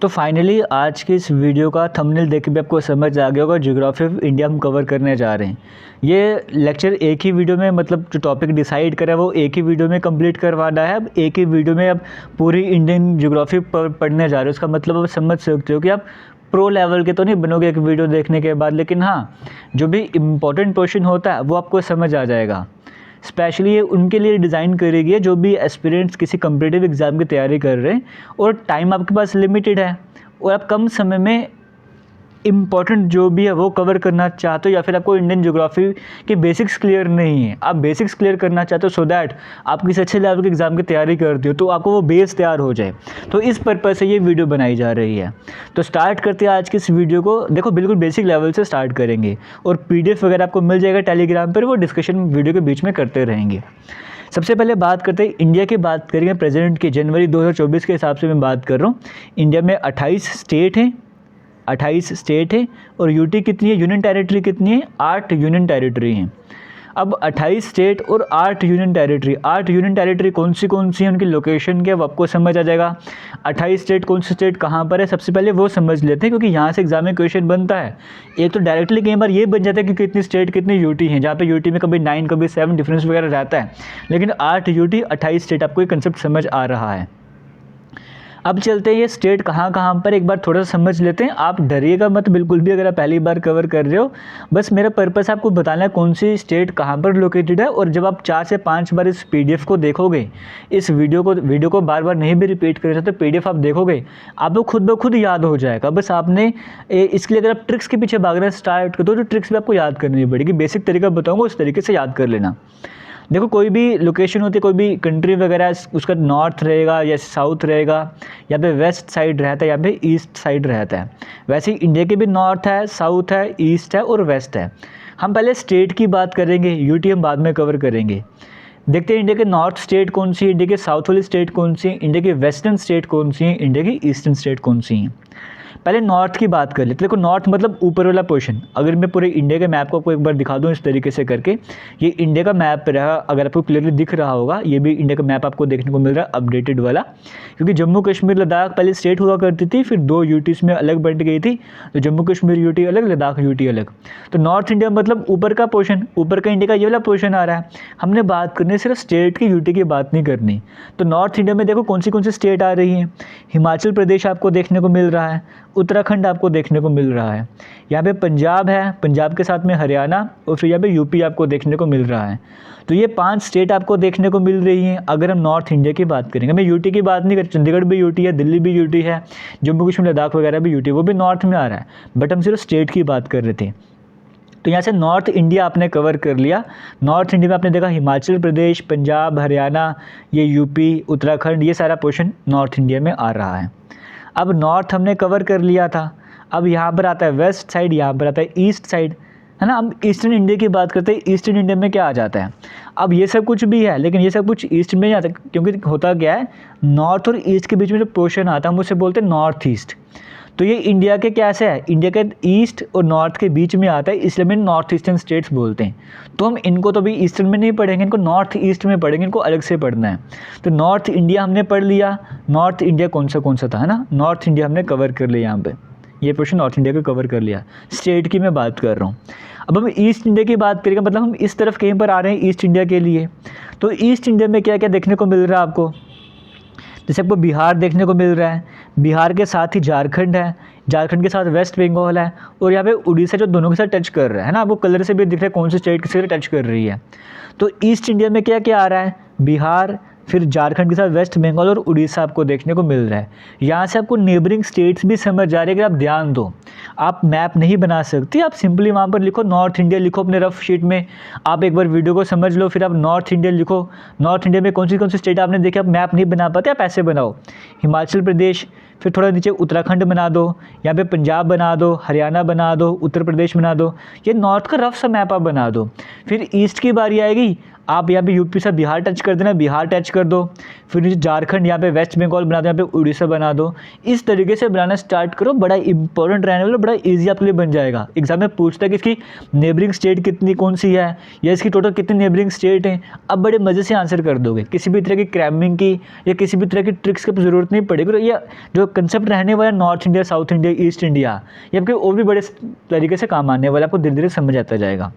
तो फाइनली आज की इस वीडियो का थंबनेल देख के भी आपको समझ आ गया होगा ज्योग्राफी ऑफ इंडिया हम कवर करने जा रहे हैं। ये लेक्चर एक ही वीडियो में मतलब जो टॉपिक डिसाइड करा है वो एक ही वीडियो में कंप्लीट करवाना है। अब एक ही वीडियो में अब पूरी इंडियन ज्योग्राफी पढ़ने जा रहे हो। उसका मतलब आप समझ सकते हो कि आप प्रो लेवल के तो नहीं बनोगे एक वीडियो देखने के बाद, लेकिन हाँ जो भी इम्पोर्टेंट क्वेश्चन होता है वो आपको समझ आ जाएगा। स्पेशली ये उनके लिए डिज़ाइन करी गई है जो भी एस्पिरेंट्स किसी कम्पिटिटिव एग्ज़ाम की तैयारी कर रहे हैं और टाइम आपके पास लिमिटेड है और आप कम समय में इम्पॉर्टेंट जो भी है वो कवर करना चाहते हो, या फिर आपको इंडियन ज्योग्राफी के बेसिक्स क्लियर नहीं है, आप बेसिक्स क्लियर करना चाहते हो सो दैट आप किसी अच्छे लेवल के एग्ज़ाम की तैयारी करते हो तो आपको वो बेस तैयार हो जाए। तो इस पर्पज़ से ये वीडियो बनाई जा रही है। तो स्टार्ट करते हैं आज की इस वीडियो को। देखो बिल्कुल बेसिक लेवल से स्टार्ट करेंगे और PDF वगैरह आपको मिल जाएगा टेलीग्राम पर, वो डिस्कशन वीडियो के बीच में करते रहेंगे। सबसे पहले बात करते हैं इंडिया की, बात करेंगे प्रेजेंट के जनवरी 2024 के हिसाब से मैं बात कर रहा हूँ। इंडिया में 28 स्टेट हैं, 28 स्टेट है और यूटी कितनी है, यूनियन टेरिटरी कितनी है, 8 यूनियन टेरिटरी हैं। अब 28 स्टेट और 8 यूनियन टेरिटरी, 8 यूनियन टेरिटरी कौन सी है, उनकी लोकेशन क्या, वो आपको समझ आ जाएगा। 28 स्टेट कौन सी स्टेट कहाँ पर है सबसे पहले वो समझ लेते हैं, क्योंकि यहाँ से एग्जाम में क्वेश्चन बनता है। एक तो डायरेक्टली कई बार ये बन जाता है कि कितनी स्टेट कितनी यूटी हैं, जहाँ पे यूटी में कभी 9 कभी 7 डिफरेंस वगैरह रहता है, लेकिन 8 यूटी 28 स्टेट आपको ये कंसेप्ट समझ आ रहा है। अब चलते हैं ये स्टेट कहाँ पर एक बार थोड़ा सा समझ लेते हैं। आप डरिएगा मत बिल्कुल भी अगर आप पहली बार कवर कर रहे हो, बस मेरा पर्पस आपको बताना है कौन सी स्टेट कहाँ पर लोकेटेड है। और जब आप 4 से 5 बार इस PDF को देखोगे, इस वीडियो को बार बार नहीं भी रिपीट कर सकते, PDF आप देखोगे आपको खुद ब खुद याद हो जाएगा। बस आपने इसके लिए अगर आप ट्रिक्स के पीछे भागना स्टार्ट कर दो तो ट्रिक्स भी आपको याद करनी पड़ेगी। बेसिक तरीका बताऊँगा उस तरीके से याद कर लेना। देखो कोई भी लोकेशन होती है, कोई भी कंट्री वगैरह, उसका नॉर्थ रहेगा या साउथ रहेगा, या पे वेस्ट साइड रहता है या पे ईस्ट साइड रहता है। वैसे ही इंडिया के भी नॉर्थ है, साउथ है, ईस्ट है और वेस्ट है। हम पहले स्टेट की बात करेंगे, यूटी हम बाद में कवर करेंगे। देखते हैं इंडिया के नॉर्थ स्टेट कौन सी है, इंडिया के साउथ वाली स्टेट कौन सी है, इंडिया की वेस्टर्न स्टेट कौन सी है, इंडिया की ईस्टर्न स्टेट कौन सी है। पहले नॉर्थ की बात कर लेते हैं। देखो नॉर्थ मतलब ऊपर वाला पोर्शन। अगर मैं पूरे इंडिया के मैप को आपको एक बार दिखा दूं इस तरीके से करके, ये इंडिया का मैप रहा, अगर आपको क्लियरली दिख रहा होगा, ये भी इंडिया का मैप आपको देखने को मिल रहा है अपडेटेड वाला। क्योंकि जम्मू कश्मीर लद्दाख पहले स्टेट हुआ करती थी, फिर 2 यूटीज़ में अलग बंट गई थी, तो जम्मू कश्मीर यूटी अलग, लद्दाख यूटी अलग। तो नॉर्थ इंडिया मतलब ऊपर का पोर्शन, ऊपर का इंडिया का ये वाला पोर्शन आ रहा है। हमने बात करनी है सिर्फ स्टेट की, यूटी की बात नहीं करनी। तो नॉर्थ इंडिया में देखो कौन सी स्टेट आ रही हैं। हिमाचल प्रदेश आपको देखने को मिल रहा है, उत्तराखंड आपको देखने को मिल रहा है, यहाँ पे पंजाब है, पंजाब के साथ में हरियाणा, और फिर यहाँ पे यूपी आपको देखने को मिल रहा है। तो ये 5 स्टेट आपको देखने को मिल रही हैं। अगर हम नॉर्थ इंडिया की बात करेंगे, मैं यूटी की बात नहीं कर, चंडीगढ़ भी यूटी है, दिल्ली भी यूटी है, जम्मू कश्मीर लद्दाख वगैरह भी यूटी, वो भी नॉर्थ में आ रहा है, बट हम सिर्फ स्टेट की बात कर रहे थे। तो यहाँ से नॉर्थ इंडिया आपने कवर कर लिया। नॉर्थ इंडिया में आपने देखा हिमाचल प्रदेश, पंजाब, हरियाणा, ये यूपी, उत्तराखंड, ये सारा पोर्शन नॉर्थ इंडिया में आ रहा है। अब नॉर्थ हमने कवर कर लिया था। अब यहाँ पर आता है वेस्ट साइड, यहाँ पर आता है ईस्ट साइड, है ना। अब ईस्टर्न इंडिया की बात करते हैं। ईस्टर्न इंडिया में क्या आ जाता है, अब ये सब कुछ भी है, लेकिन ये सब कुछ ईस्ट में नहीं आता, क्योंकि होता क्या है, नॉर्थ और ईस्ट के बीच में जो पोर्शन आता है हम उसे बोलते हैं नॉर्थ ईस्ट। तो ये इंडिया के कैसे है, इंडिया के ईस्ट और नॉर्थ के बीच में आता है, इसलिए हम नॉर्थ ईस्टर्न स्टेट्स बोलते हैं। तो हम इनको तो भी ईस्टर्न में नहीं पढ़ेंगे, इनको नॉर्थ ईस्ट में पढ़ेंगे, इनको अलग से पढ़ना है। तो नॉर्थ इंडिया हमने पढ़ लिया। नॉर्थ इंडिया कौन सा था, है ना, नॉर्थ इंडिया हमने कवर कर लिया। यहाँ पे ये पोर्शन नॉर्थ इंडिया का कवर कर लिया। स्टेट की मैं बात कर रहा हूँ। अब हम ईस्ट इंडिया की बात करेंगे, मतलब हम इस तरफ कहीं पर आ रहे हैं ईस्ट इंडिया के लिए। तो ईस्ट इंडिया में क्या क्या देखने को मिल रहा है आपको, जैसे आपको बिहार देखने को मिल रहा है, बिहार के साथ ही झारखंड है, झारखंड के साथ वेस्ट बंगाल है, और यहाँ पे उड़ीसा जो दोनों के साथ टच कर रहा है ना, आपको कलर से भी दिख रहा है कौन सी स्टेट किसके साथ टच कर रही है। तो ईस्ट इंडिया में क्या क्या आ रहा है, बिहार, फिर झारखंड के साथ वेस्ट बंगाल और उड़ीसा आपको देखने को मिल रहा है। यहाँ से आपको नेबरिंग स्टेट्स भी समझ जा रही है। अगर आप ध्यान दो, आप मैप नहीं बना सकते, आप सिंपली वहाँ पर लिखो नॉर्थ इंडिया, लिखो अपने रफ शीट में। आप एक बार वीडियो को समझ लो, फिर आप नॉर्थ इंडिया लिखो। नॉर्थ इंडिया में कौन सी स्टेट आपने देखी, आप मैप नहीं बना पाते, आप ऐसे बनाओ, हिमाचल प्रदेश, फिर थोड़ा नीचे उत्तराखंड बना दो, यहाँ पे पंजाब बना दो, हरियाणा बना दो, उत्तर प्रदेश बना दो। ये नॉर्थ का रफ सा मैप आप बना दो। फिर ईस्ट की बारी आएगी, आप यहाँ पे यूपी से बिहार टच कर देना, बिहार टच कर दो, फिर नीचे झारखंड, यहाँ पे वेस्ट बंगाल बना दो, यहाँ पे उड़ीसा बना दो। इस तरीके से बनाना स्टार्ट करो, बड़ा इंपॉर्टेंट रहने वाला, बड़ा ईजी आपके लिए बन जाएगा। एग्जाम में पूछता है कि इसकी नेबरिंग स्टेट कितनी कौन सी है, या इसकी टोटल कितनी नेबरिंग स्टेट हैं। अब बड़े मज़े से आंसर कर दोगे, किसी भी तरह की क्रैमिंग की या किसी भी तरह की ट्रिक्स की ज़रूरत नहीं पड़ेगी। ये जो कंसेप्ट रहने वाला north India, south India, east India, ये आपके और भी बड़े तरीके से काम आने वाला, आपको धीरे धीरे समझ आता जाएगा।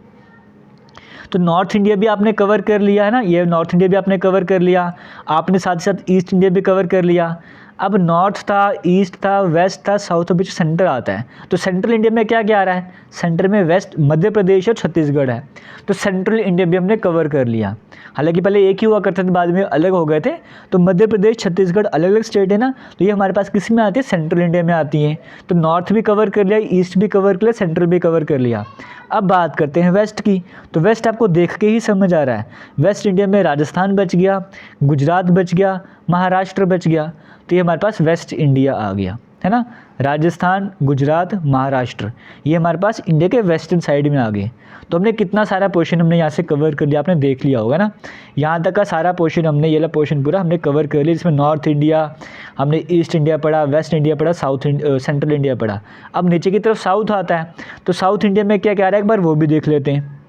तो नॉर्थ इंडिया भी आपने कवर कर लिया है ना, ये नॉर्थ इंडिया भी आपने कवर कर लिया, आपने साथ साथ ईस्ट इंडिया भी कवर कर लिया। अब नॉर्थ था, ईस्ट था, वेस्ट था, साउथ और बीच सेंटर आता है। तो सेंट्रल इंडिया में क्या क्या आ रहा है, सेंटर में वेस्ट, मध्य प्रदेश और छत्तीसगढ़ है। तो सेंट्रल इंडिया भी हमने कवर कर लिया। हालांकि पहले एक ही हुआ करते थे, बाद में अलग हो गए थे। तो मध्य प्रदेश, छत्तीसगढ़ अलग अलग स्टेट है ना, तो ये हमारे पास किस में आती है, सेंट्रल इंडिया में आती है। तो नॉर्थ भी कवर कर लिया, ईस्ट भी कवर कर लिया, सेंट्रल भी कवर कर लिया। अब बात करते हैं वेस्ट की। तो वेस्ट आपको देख के ही समझ आ रहा है, वेस्ट इंडिया में राजस्थान बच गया, गुजरात बच गया, महाराष्ट्र बच गया। तो ये हमारे पास वेस्ट इंडिया आ गया, है ना। राजस्थान, गुजरात, महाराष्ट्र, ये हमारे पास इंडिया के वेस्टर्न साइड में आ गए। तो हमने कितना सारा पोर्शन हमने यहाँ से कवर कर लिया, आपने देख लिया होगा ना। यहाँ तक का सारा पोर्शन हमने, ये वाला पोर्शन पूरा हमने कवर कर लिया, जिसमें नॉर्थ इंडिया, हमने ईस्ट इंडिया पढ़ा, वेस्ट इंडिया पढ़ा, सेंट्रल इंडिया पढ़ा। अब नीचे की तरफ साउथ आता है। तो साउथ इंडिया में क्या क्या आ रहा है, एक बार वो भी देख लेते हैं।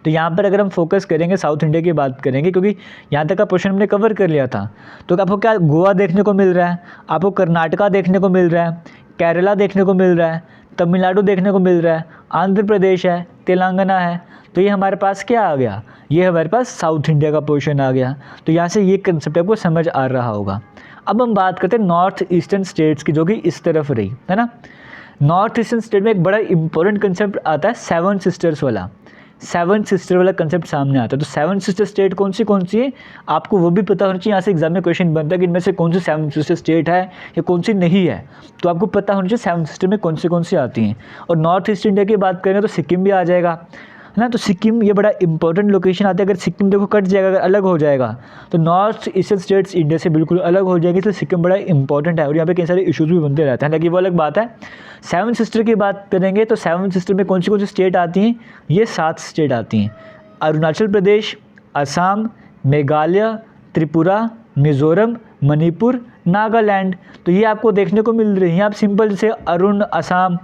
तो यहाँ पर अगर हम फोकस करेंगे, साउथ इंडिया की बात करेंगे, क्योंकि यहाँ तक का पोर्शन हमने कवर कर लिया था। तो आपको क्या गोवा देखने को मिल रहा है, आपको कर्नाटका देखने को मिल रहा है, केरला देखने को मिल रहा है, तमिलनाडु देखने को मिल रहा है, आंध्र प्रदेश है, तेलंगाना है। तो ये हमारे पास क्या आ गया, ये हमारे पास साउथ इंडिया का पोर्शन आ गया। तो यहाँ से ये कंसेप्ट आपको समझ आ रहा होगा। अब हम बात करते हैं नॉर्थ ईस्टर्न स्टेट्स की, जो कि इस तरफ रही, है ना। नॉर्थ ईस्टर्न स्टेट में एक बड़ा इंपॉर्टेंट कंसेप्ट आता है, सेवन सिस्टर्स वाला। सेवन सिस्टर वाला कंसेप्ट सामने आता है। तो सेवन सिस्टर स्टेट कौन सी है, आपको वो भी पता होना चाहिए। यहाँ से एग्जाम में क्वेश्चन बनता है कि इनमें से कौन सी सेवन सिस्टर स्टेट है या कौन सी नहीं है। तो आपको पता होना चाहिए सेवन सिस्टर में कौन सी आती हैं। और नॉर्थ ईस्ट इंडिया की बात करें तो सिक्किम भी आ जाएगा, है ना। तो सिक्किम ये बड़ा इंपॉर्टेंट लोकेशन आता है। अगर सिक्किम देखो कट जाएगा, अगर अलग हो जाएगा, तो नॉर्थ ईस्टर्न स्टेट्स इंडिया से बिल्कुल अलग हो जाएगी। इसलिए सिक्किम बड़ा इंपॉर्टेंट है और यहाँ पे कई सारे इशूज़ भी बनते रहते हैं, हालांकि वो अलग बात है। सेवन सिस्टर की बात करेंगे तो सेवन सिस्टर में कौन सी स्टेट आती हैं, ये 7 स्टेट आती हैं। अरुणाचल प्रदेश, असम, मेघालय, त्रिपुरा, मिज़ोरम, मणिपुर, नागालैंड। तो ये आपको देखने को मिल रही हैं। आप सिंपल जैसे अरुण, असम,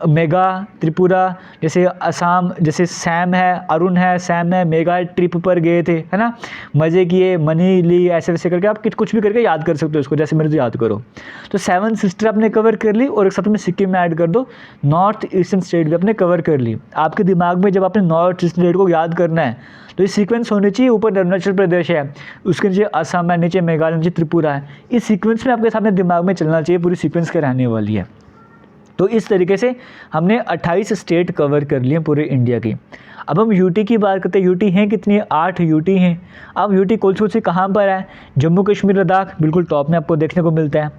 मेगा, त्रिपुरा, जैसे असम, जैसे सैम है, अरुण है, सैम है, मेगा ट्रिप पर गए थे, है ना, मज़े किए, मनी ली, ऐसे वैसे करके आप कुछ भी करके याद कर सकते हो इसको, जैसे मेरे से याद करो। तो सेवन सिस्टर आपने कवर कर ली और एक साथ में सिक्किम में ऐड कर दो। नॉर्थ ईस्टर्न स्टेट भी आपने कवर कर ली। आपके दिमाग में जब आपने नॉर्थ ईस्टर्न स्टेट को याद करना है तो ये सीक्वेंस होनी चाहिए। ऊपर अरुणाचल प्रदेश है, उसके नीचे असम है, नीचे मेघालय, नीचे त्रिपुरा है। इस सीक्वेंस में आपके सामने दिमाग में चलना चाहिए, पूरी सीक्वेंस के रहने वाली है। तो इस तरीके से हमने 28 स्टेट कवर कर लिए पूरे इंडिया की। अब हम यूटी की बात करते हैं। यूटी हैं कितनी, 8 यूटी हैं। अब यूटी कौन सी कहाँ पर है, जम्मू कश्मीर, लद्दाख बिल्कुल टॉप में आपको देखने को मिलता है।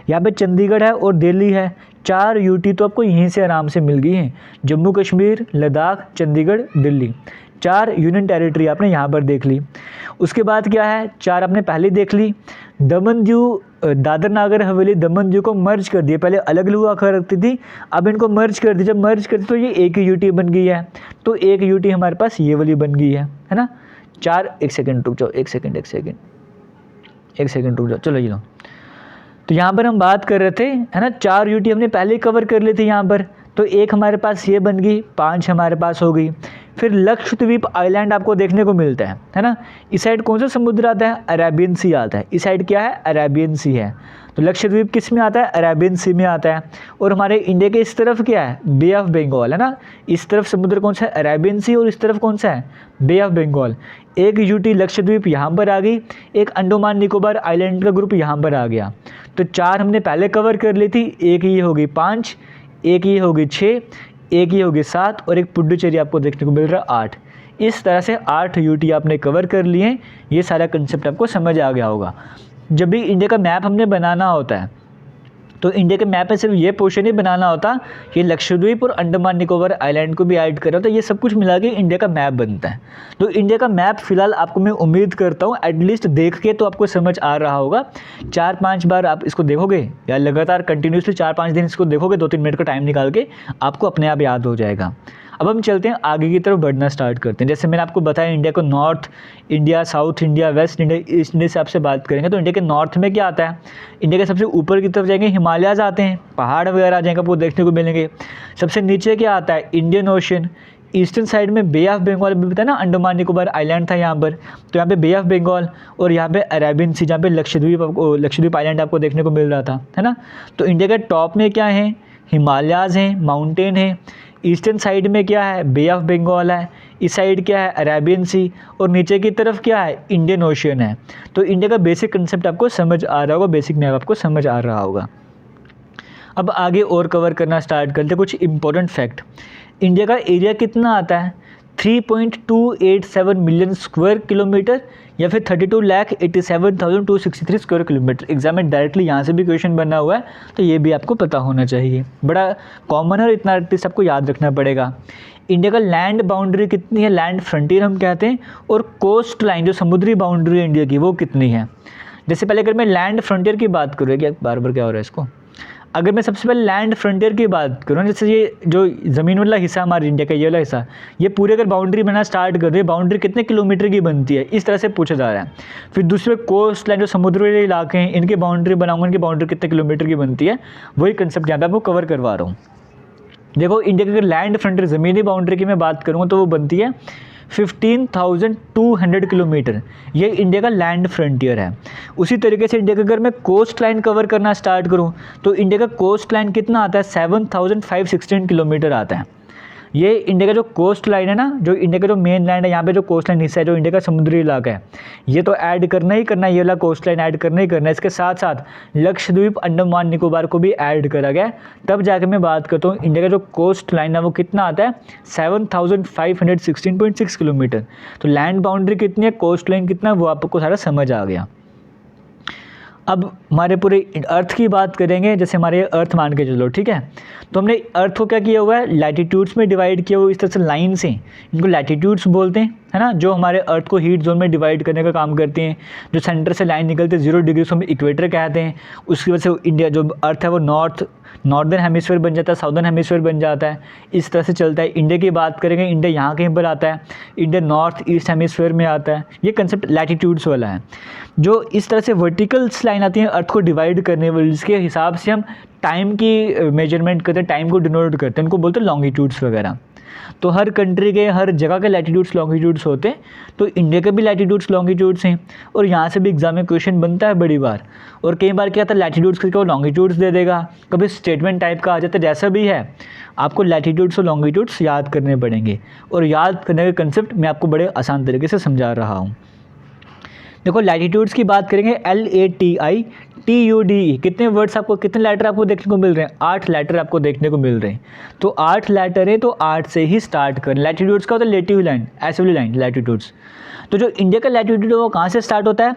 यहाँ पे चंडीगढ़ है और दिल्ली है। 4 यूटी तो आपको यहीं से आराम से मिल गई हैं, जम्मू कश्मीर, लद्दाख, चंडीगढ़, दिल्ली। 4 यूनियन टेरिटरी आपने यहाँ पर देख ली। उसके बाद क्या है, 4 आपने पहले देख ली। दमन दीव, दादर नागर हवेली, दमन दीव को मर्ज कर दिए। पहले अलग हुआ करती थी, अब इनको मर्ज कर दी। जब मर्ज कर दी तो ये एक ही यूटी बन गई है। तो एक यूटी हमारे पास ये वाली बन गई है ना। 4, एक सेकंड रुक जाओ, एक सेकंड रुक जाओ, चलो ये लो। तो यहाँ पर हम बात कर रहे थे, है ना, 4 यूटी हमने पहले कवर कर ली थी यहाँ पर। तो एक हमारे पास ये बन गई, 5 हमारे पास हो गई। फिर लक्षद्वीप आइलैंड आपको देखने को मिलता है ना। इस साइड कौन सा समुद्र आता है, अरेबियन सी आता है। इस साइड क्या है, अरेबियन सी है। तो लक्षद्वीप किस में आता है, अरेबियन सी में आता है। और हमारे इंडिया के इस तरफ क्या है, बे ऑफ बंगाल, है ना। इस तरफ समुद्र कौन सा है, अरेबियन सी, और इस तरफ कौन सा है, बे ऑफ बंगाल। एक यूटी लक्षद्वीप यहाँ पर आ गई, एक अंडमान निकोबार आइलैंड का ग्रुप यहाँ पर आ गया। तो 4 हमने पहले कवर कर ली थी, एक ये हो गई 5, एक ये हो गई 6, एक ये हो गई 7, और एक पुडुचेरी आपको देखने को मिल रहा है 8। इस तरह से 8 यूटी आपने कवर कर लिए। ये सारा कंसेप्ट आपको समझ आ गया होगा। जब भी इंडिया का मैप हमने बनाना होता है तो इंडिया के मैप में सिर्फ ये पोर्शन ही बनाना होता, ये लक्षद्वीप और अंडमान निकोबार आइलैंड को भी ऐड करा होता, ये सब कुछ मिला के इंडिया का मैप बनता है। तो इंडिया का मैप फिलहाल आपको मैं उम्मीद करता हूँ एटलीस्ट देख के तो आपको समझ आ रहा होगा। 4-5 बार आप इसको देखोगे या लगातार कंटिन्यूसली 4-5 दिन इसको देखोगे, 2-3 मिनट का टाइम निकाल के, आपको अपने आप याद हो जाएगा। अब हम चलते हैं आगे की तरफ बढ़ना स्टार्ट करते हैं। जैसे मैंने आपको बताया इंडिया को north India, south India, waste India, east India से आपसे बात करेंगे तो इंडिया के नॉर्थ में क्या आता है, इंडिया के सबसे ऊपर की तरफ जाएंगे हिमालयाज़ आते हैं, पहाड़ वगैरह आ जाएंगे आपको देखने को मिलेंगे। सबसे नीचे क्या आता है, इंडियन ओशन। ईस्टर्न साइड में बे ऑफ बंगाल भी बताया ना, अंडमान निकोबार आइलैंड था यहाँ पर, तो यहाँ पे बे ऑफ बंगाल और यहाँ पे अरेबियन सी, जहाँ पे लक्षद्वीप आइलैंड आपको देखने को मिल रहा था, है ना। तो इंडिया के टॉप में क्या है, हिमालयाज़ हैं, माउंटेन है। ईस्टर्न साइड में क्या है, बे ऑफ बंगाल है। इस साइड क्या है, अरेबियन सी, और नीचे की तरफ क्या है, इंडियन ओशियन है। तो इंडिया का बेसिक कंसेप्ट आपको समझ आ रहा होगा, बेसिक मैप आपको समझ आ रहा होगा। अब आगे और कवर करना स्टार्ट करते हैं कुछ इंपॉर्टेंट फैक्ट। इंडिया का एरिया कितना आता है, 3.287 मिलियन स्क्वायर किलोमीटर या फिर 32,87,263 स्क्वायर किलोमीटर। एग्जाम में डायरेक्टली यहाँ से भी क्वेश्चन बना हुआ है, तो ये भी आपको पता होना चाहिए, बड़ा कॉमन है और इतना एटलीस्ट आपको याद रखना पड़ेगा। इंडिया का लैंड बाउंड्री कितनी है, लैंड फ्रंटियर हम कहते हैं, और कोस्ट लाइन जो समुद्री बाउंड्री है इंडिया की वो कितनी है। जैसे पहले अगर मैं लैंड फ्रंटियर की बात करूँ, क्या बार बार क्या हो रहा है इसको, अगर मैं सबसे पहले लैंड फ्रंटियर की बात करूँ, जैसे ये जो ज़मीन वाला हिस्सा हमारे इंडिया का ये वाला हिस्सा, ये पूरे अगर बाउंड्री बनना स्टार्ट कर दे, बाउंड्री कितने किलोमीटर की बनती है, इस तरह से पूछा जा रहा है। फिर दूसरे कोस्ट लाइन जो समुद्र वाले इलाके हैं, इनकी बाउंड्री बनाऊंगा, इनकी बाउंड्री कितने किलोमीटर की बनती है, वही कंसेप्ट यहाँ पे आपको कवर करवा रहा हूँ। देखो इंडिया की अगर लैंड फ्रंटियर ज़मीनी बाउंड्री की मैं बात करूँगा तो वो बनती है 15,200 किलोमीटर, ये इंडिया का लैंड फ्रंटियर है। उसी तरीके से इंडिया का अगर मैं कोस्ट लाइन कवर करना स्टार्ट करूं तो इंडिया का कोस्ट लाइन कितना आता है, 7,516 किलोमीटर आता है। ये इंडिया का जो कोस्ट लाइन है ना, जो इंडिया का जो मेन लैंड है, यहाँ पे जो कोस्ट लाइन हिस्सा है, जो इंडिया का समुद्री इलाका है, ये तो ऐड करना ही करना है, ये वाला कोस्ट लाइन ऐड करना ही करना है। इसके साथ साथ लक्षद्वीप, अंडमान निकोबार को भी ऐड करा गया, तब जाके मैं बात करता हूँ इंडिया का जो कोस्ट लाइन है वो कितना आता है, 7,516.6 किलोमीटर। तो लैंड बाउंड्री कितनी है, कोस्ट लाइन कितना है, वो आपको सारा समझ आ गया। अब हमारे पूरे अर्थ की बात करेंगे, जैसे हमारे अर्थ मान के चलो, ठीक है। तो हमने अर्थ को क्या किया हुआ है, लैटिट्यूड्स में डिवाइड किया हुआ, इस तरह से लाइन से, इनको लैटिट्यूड्स बोलते हैं, है ना, जो हमारे अर्थ को हीट जोन में डिवाइड करने का काम करते हैं। जो सेंटर से लाइन निकलते हैं 0 डिग्री, से हम इक्वेटर कहते हैं। उसकी वजह से इंडिया जो अर्थ है वो नॉर्दर्न हेमिस्फीयर बन जाता है, साउदर्न हेमिस्फीयर बन जाता है, इस तरह से चलता है। इंडिया की बात करेंगे, इंडिया यहाँ कहीं पर आता है, इंडिया नॉर्थ ईस्ट हेमिस्फीयर में आता है। ये कंसेप्ट लैटिट्यूड्स वाला है। जो इस तरह से वर्टिकल्स लाइन आती हैं अर्थ को डिवाइड करने वाली, जिसके हिसाब से हम टाइम की मेजरमेंट करते हैं, टाइम को डिनोट करते हैं, उनको बोलते हैं लॉन्गिट्यूड्स वगैरह। तो हर कंट्री के हर जगह के लैटिट्यूड्स लॉन्गिट्यूड्स होते हैं, तो इंडिया के भी लैटिट्यूड्स लॉन्गिट्यूड्स हैं, और यहाँ से भी एग्जाम में क्वेश्चन बनता है बड़ी बार। और कई बार क्या होता है, लैटिट्यूड्स करके वो लॉन्गिट्यूड्स दे देगा, कभी स्टेटमेंट टाइप का आ जाता है। जैसा भी है आपको लैटिट्यूड्स और लॉन्गिट्यूड्स याद करने पड़ेंगे, और याद करने का कंसेप्ट मैं आपको बड़े आसान तरीके से समझा रहा हूँ। देखो लैटिट्यूड्स की बात करेंगे, LATITUDE, कितने वर्ड्स आपको, कितने लेटर आपको देखने को मिल रहे हैं, 8 लेटर आपको देखने को मिल रहे हैं। तो 8 लेटर है, तो 8 से ही स्टार्ट करें। लैटिट्यूड्स का होता है लेटिव लाइन, ऐसे वाली लाइन लैटिट्यूड्स। तो जो इंडिया का लैटिट्यूड है वो कहाँ से स्टार्ट होता है,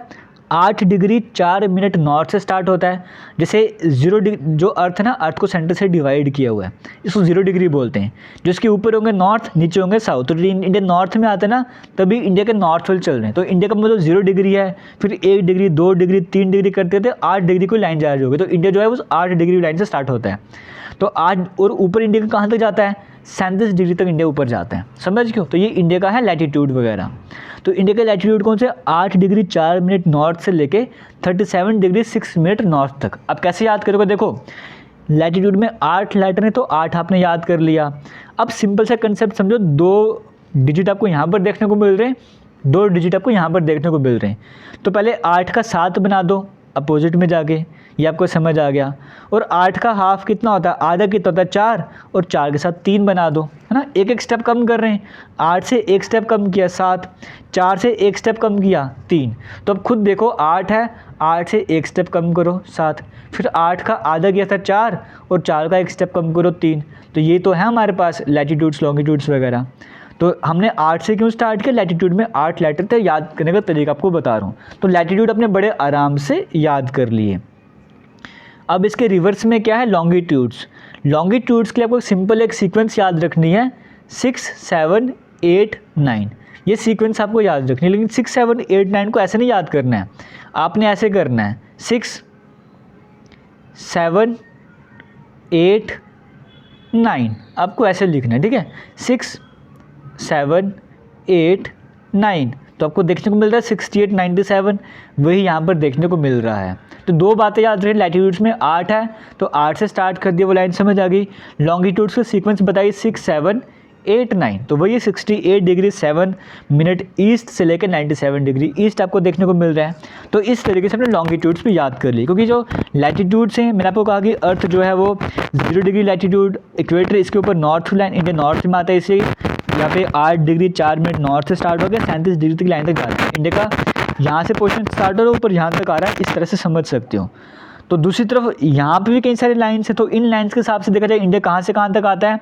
8 डिग्री 4 मिनट नॉर्थ से स्टार्ट होता है। जैसे 0 डिग्री जो अर्थ है ना, अर्थ को सेंटर से डिवाइड किया हुआ है, इसको 0 डिग्री बोलते हैं। जो इसके ऊपर होंगे नॉर्थ, नीचे होंगे साउथ। तो इंडिया नॉर्थ में आता है ना, तभी इंडिया के नॉर्थ वाले चल रहे हैं। तो इंडिया का मतलब 0 डिग्री है, फिर 1 डिग्री 2 डिग्री 3 डिग्री करते थे 8 डिग्री को लाइन जा रही होगी। तो इंडिया जो है वो 8 डिग्री लाइन से स्टार्ट होता है। तो 8 और ऊपर इंडिया का कहाँ तक जाता है, 37 डिग्री तक इंडिया ऊपर जाता है, समझ क्यों। तो ये इंडिया का है लैटिट्यूड वगैरह। तो इंडिया का लैटिट्यूड कौन से, 8 डिग्री 4 मिनट नॉर्थ से लेके 37 डिग्री 6 मिनट नॉर्थ तक। अब कैसे याद करोगे, देखो लैटिट्यूड में 8 लेटर हैं, तो 8 आपने याद कर लिया। अब सिंपल सा कंसेप्ट समझो, 2 डिजिट आपको यहाँ पर देखने को मिल रहे हैं, 2 डिजिट आपको यहाँ पर देखने को मिल रहे हैं। तो पहले 8 का 7 बना दो अपोजिट में जाके, ये आपको समझ आ गया। और 8 का हाफ कितना होता है, आधा कितना होता है, 4, और 4 के साथ 3 बना दो, है ना। एक एक स्टेप कम कर रहे हैं, 8 से एक स्टेप कम किया 7, 4 से एक स्टेप कम किया 3। तो अब खुद देखो 8 है, 8 से एक स्टेप कम करो 7, फिर 8 का आधा किया था 4, और 4 का एक स्टेप कम करो 3। तो ये तो है हमारे पास लैटिट्यूड्स लॉन्गिट्यूड्स वगैरह। तो हमने 8 से क्यों स्टार्ट किया, लैटिट्यूड में 8 लेटर थे, याद करने का तरीका आपको बता रहा हूँ। तो लैटिट्यूड अपने बड़े आराम से याद कर लिए। अब इसके रिवर्स में क्या है, लॉन्गिट्यूड्स। लॉन्गिट्यूड्स के लिए आपको सिंपल एक सीक्वेंस याद रखनी है, 6 7 8 9। ये सीक्वेंस आपको याद रखनी है, लेकिन 6 7 8 9 को ऐसे नहीं याद करना है, आपने ऐसे करना है 6 7 8 9 आपको ऐसे लिखना है, ठीक है, 6 7 8 9, तो आपको देखने को मिल रहा है 68 97, वही यहाँ पर देखने को मिल रहा है। तो दो बातें याद रही, लैटिट्यूड्स में 8 है तो 8 से स्टार्ट कर दिया, वो लाइन समझ आ गई। लॉन्गिट्यूड्स का सीक्वेंस बताइए 6 7 8 9, तो वही 68 डिग्री 7 मिनट ईस्ट से लेकर 97 डिग्री ईस्ट आपको देखने को मिल रहा है। तो इस तरीके से अपने लॉन्गिट्यूड्स भी याद कर लिए, क्योंकि जो लैटिट्यूड्स हैं, मैंने आपको कहा कि अर्थ जो है वो 0 डिग्री लैटिट्यूड इक्वेटर, इसके ऊपर नॉर्थ लाइन, इंडिया नॉर्थ में आता है, इसलिए यहाँ पे 8 डिग्री 4 मिनट नॉर्थ से स्टार्ट हो गया, 37 डिग्री तक लाइन तक जाती है। इंडिया का यहाँ से पोर्शन स्टार्ट हो रहा है, ऊपर यहाँ तक आ रहा है, इस तरह से समझ सकते हो। तो दूसरी तरफ यहाँ पे भी कई सारी लाइन्स है, तो इन लाइन्स के हिसाब से देखा जाए इंडिया कहाँ से कहाँ तक आता है।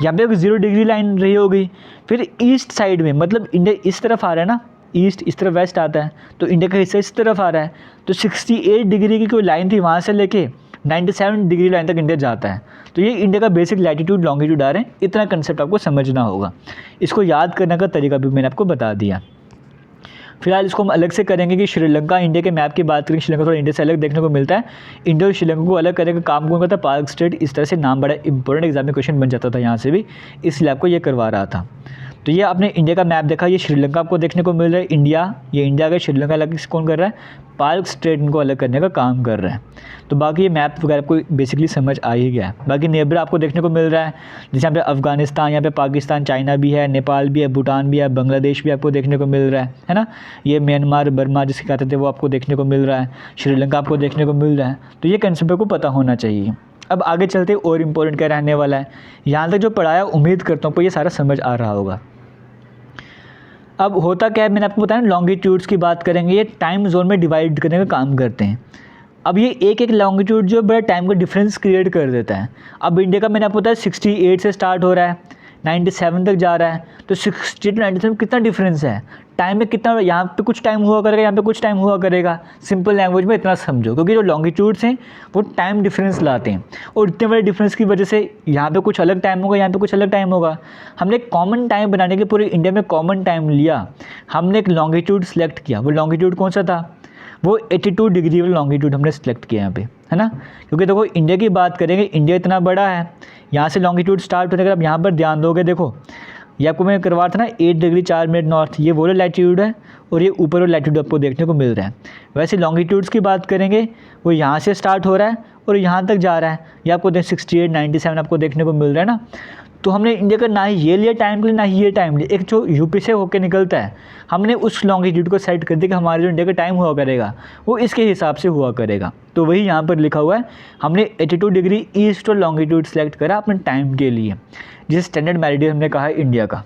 यहाँ पे एक 0 डिग्री लाइन रही होगी, फिर ईस्ट साइड में, मतलब इंडिया इस तरफ आ रहा है ना, ईस्ट इस तरफ वेस्ट आता है, तो इंडिया का हिस्सा इस तरफ आ रहा है, तो 68 डिग्री की कोई लाइन थी, वहाँ से लेके 97 डिग्री लाइन तक इंडिया जाता है। तो ये इंडिया का बेसिक लैटिट्यूड लॉन्गिट्यूड आ रहे हैं, इतना कंसेप्ट आपको समझना होगा। इसको याद करने का तरीका भी मैंने आपको बता दिया। फिलहाल इसको हम अलग से करेंगे कि श्रीलंका, इंडिया के मैप की बात करें, श्रीलंका थोड़ा इंडिया से अलग देखने को मिलता है। इंडिया और श्रीलंका को अलग करने का काम कौन करता है? पाक स्टेट। इस तरह से नाम बड़ा इंपॉर्टेंट एग्जाम में क्वेश्चन बन जाता था यहाँ से भी, इसलिए आपको ये करवा रहा था। तो ये आपने इंडिया का मैप देखा, ये श्रीलंका आपको देखने को मिल रहा है, इंडिया, ये इंडिया का, श्रीलंका अलग कौन कर रहा है? पाक स्टेट इनको अलग करने का काम कर रहा है। तो बाकी ये मैप वगैरह आपको बेसिकली समझ आ ही गया है। बाकी नेबर आपको देखने को मिल रहा है, जैसे यहाँ पे अफगानिस्तान, यहाँ पे पाकिस्तान, चाइना भी है, नेपाल भी है, भूटान भी है, बांग्लादेश भी आपको देखने को मिल रहा है ना। ये म्यांमार, बर्मा जिसे कहते थे वो आपको देखने को मिल रहा है, श्रीलंका आपको देखने को मिल रहा है। तो ये कंसेप्ट को पता होना चाहिए। अब आगे चलते और इम्पोर्टेंट क्या रहने वाला है, यहाँ तक जो पढ़ाया उम्मीद करता हूँ आपको ये सारा समझ आ रहा होगा। अब होता क्या है, मैंने आपको बताया लॉन्गिट्यूड्स की बात करेंगे, ये टाइम जोन में डिवाइड करने का काम करते हैं। अब ये एक एक लॉन्गिट्यूड जो बड़ा टाइम का डिफरेंस क्रिएट कर देता है। अब इंडिया का मैंने आपको बताया 68 से स्टार्ट हो रहा है, 97 तक जा रहा है, तो 68 to 97 कितना डिफरेंस है टाइम में, कितना यहाँ पे कुछ टाइम हुआ करेगा, यहाँ पे कुछ टाइम हुआ करेगा। सिंपल लैंग्वेज में इतना समझो, क्योंकि जो लॉन्गिट्यूड्स हैं वो टाइम डिफरेंस लाते हैं, और इतने बड़े डिफरेंस की वजह से यहाँ पे कुछ अलग टाइम होगा, यहाँ पे कुछ अलग टाइम होगा। हमने एक कॉमन टाइम बनाने के पूरे इंडिया में कॉमन टाइम लिया, हमने एक लॉन्गिट्यूड सेलेक्ट किया। वो लॉन्गिट्यूड कौन सा था? वो 82 डिग्री वाला लॉन्गिट्यूड हमने सेलेक्ट किया यहाँ पे, है ना। क्योंकि देखो इंडिया की बात करेंगे, इंडिया इतना बड़ा है, यहाँ से लॉन्गिट्यूड स्टार्ट होने का आप यहाँ पर ध्यान दोगे, देखो ये आपको मैं करवा था ना 8 डिग्री 4 मिनट नॉर्थ, ये वो लैटिट्यूड है, और ये ऊपर वाला लैटिट्यूड आपको देखने को मिल रहा है। वैसे लॉन्गिट्यूड्स की बात करेंगे, वो यहाँ से स्टार्ट हो रहा है और यहाँ तक जा रहा है, ये आपको 68 97 आपको देखने को मिल रहा है ना। तो हमने इंडिया का ना ही ये लिया टाइम के लिए, ना ही ये टाइम लिया, एक जो यूपी से होकर निकलता है, हमने उस लॉन्गिट्यूड को सेट कर दिया कि हमारे जो इंडिया का टाइम हुआ करेगा वो इसके हिसाब से हुआ करेगा। तो वही यहाँ पर लिखा हुआ है, हमने 82 डिग्री ईस्ट और लॉन्गिट्यूड सेलेक्ट करा अपने टाइम के लिए, जिसे स्टैंडर्ड मेरिडियन हमने कहा है इंडिया का।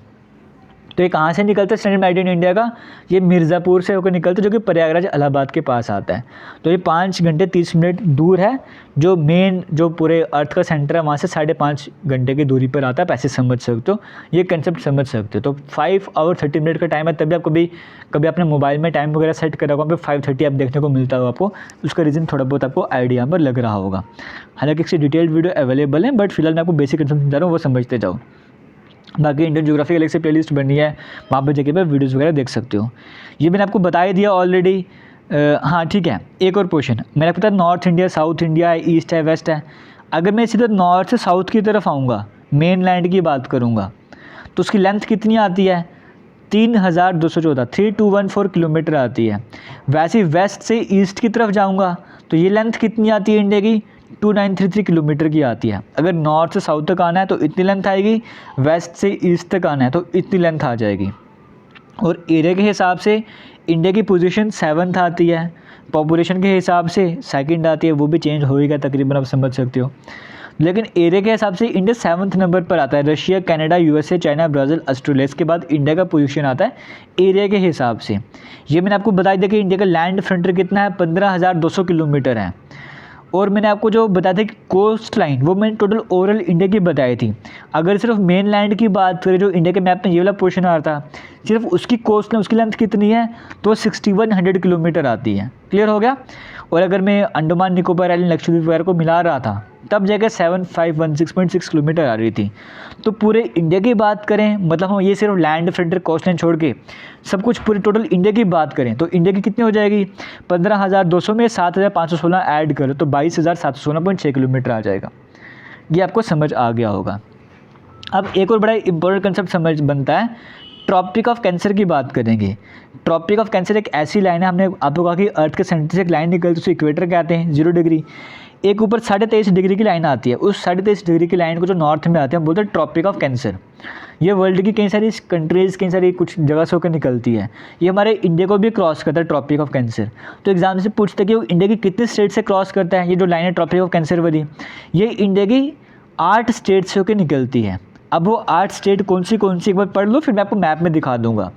तो ये कहाँ से निकलता है स्टैंडर्ड मेरिडियन इंडिया का? ये मिर्ज़ापुर से होकर निकलता है, जो कि प्रयागराज इलाहाबाद के पास आता है। तो ये 5 घंटे 30 मिनट दूर है, जो मेन जो पूरे अर्थ का सेंटर है वहाँ से 5.5 घंटे की दूरी पर आता है। पैसे समझ सकते हो, ये कंसेप्ट समझ सकते हो। तो 5 आवर 30 मिनट का टाइम है, तभी आपको भी कभी अपने मोबाइल में टाइम वगैरह सेट करा होगा, 5:30 आप देखने को मिलता हो आपको, उसका रीज़न थोड़ा बहुत आपको आइडिया पर लग रहा होगा। हालांकि इसकी डिटेल्ड वीडियो अवेलेबल है, बट फिलहाल मैं आपको बेसिक कंसेप्ट समझा रहा हूँ, वो समझते जाओ। बाकी इंडियन ज्योग्राफी अलग से प्लेलिस्ट बनी है, वहाँ पर जाके वीडियोज़ वगैरह देख सकते हो। ये मैंने आपको बता ही दिया ऑलरेडी। हाँ ठीक है, एक और क्वेश्चन मैंने आपको बताया, नॉर्थ इंडिया, साउथ इंडिया है, ईस्ट है, वेस्ट है। अगर मैं सीधे नॉर्थ से साउथ की तरफ आऊँगा, मेन लैंड की बात करूँगा, तो उसकी लेंथ कितनी आती है? 3214 3214 किलोमीटर आती है। वैसे वेस्ट से ईस्ट की तरफ जाऊँगा तो ये लेंथ कितनी आती है इंडिया की? 2933 किलोमीटर की आती है। अगर नॉर्थ से साउथ तक आना है तो इतनी लेंथ आएगी, वेस्ट से ईस्ट तक आना है तो इतनी लेंथ आ जाएगी। और एरिया के हिसाब से इंडिया की पोजीशन 7th आती है, पॉपुलेशन के हिसाब से 2nd आती है, वो भी चेंज होएगा तकरीबन, आप समझ सकते हो। लेकिन एरिया के हिसाब से इंडिया 7th नंबर पर आता है। Russia, Canada, USA, China, Brazil, Australia, इसके बाद इंडिया का पोजीशन आता है एरिया के हिसाब से। ये मैंने आपको बताया था कि इंडिया का लैंड फ्रंटियर कितना है? 15,200 किलोमीटर है। और मैंने आपको जो बताया था कि कोस्ट लाइन, वो मैंने टोटल ओवरऑल इंडिया की बताई थी। अगर सिर्फ मेन लैंड की बात करें, जो इंडिया के मैप में ये वाला पोर्शन आ रहा था, सिर्फ उसकी कोस्ट लाइन, उसकी लेंथ कितनी है? तो 6100 किलोमीटर आती है। क्लियर हो गया? और अगर मैं अंडमान निकोबार आइलैंड, लक्षद्वीप वगैरह को मिला रहा था, तब जगह 7516.6 किलोमीटर आ रही थी। तो पूरे इंडिया की बात करें, मतलब हम ये सिर्फ लैंड फ्रंटियर कोस्ट लाइन छोड़ के सब कुछ पूरे टोटल इंडिया की बात करें, तो इंडिया की कितनी हो जाएगी? 15,200 में 7,516 ऐड करो तो 22,716.6 किलोमीटर आ जाएगा। ये आपको समझ आ गया होगा। अब एक और बड़ा इंपॉर्टेंट कंसेप्ट समझ बनता है, ट्रॉपिक ऑफ कैंसर की बात करेंगे। ट्रॉपिक ऑफ कैंसर एक ऐसी लाइन है, हमने आपको कहा कि अर्थ के सेंटर से एक लाइन निकलती है, उसे इक्वेटर कहते हैं 0 डिग्री। एक ऊपर 23.5 डिग्री की लाइन आती है, उस 23.5 डिग्री की लाइन को जो नॉर्थ में आते हैं हम बोलते हैं ट्रॉपिक ऑफ कैंसर। ये वर्ल्ड की कई सारी कंट्रीज़, कई सारी कुछ जगह से होकर निकलती है। ये हमारे इंडिया को भी क्रॉस करता है ट्रॉपिक ऑफ कैंसर। तो एग्जाम से पूछते हैं कि वो इंडिया की कितने स्टेट से क्रॉस करता है। ये जो लाइन है ट्रॉपिक ऑफ कैंसर वाली, ये इंडिया की 8 स्टेट से होकर निकलती है। अब वो 8 स्टेट कौन सी एक बार पढ़ लो, फिर मैं आपको मैप में दिखा दूंगा।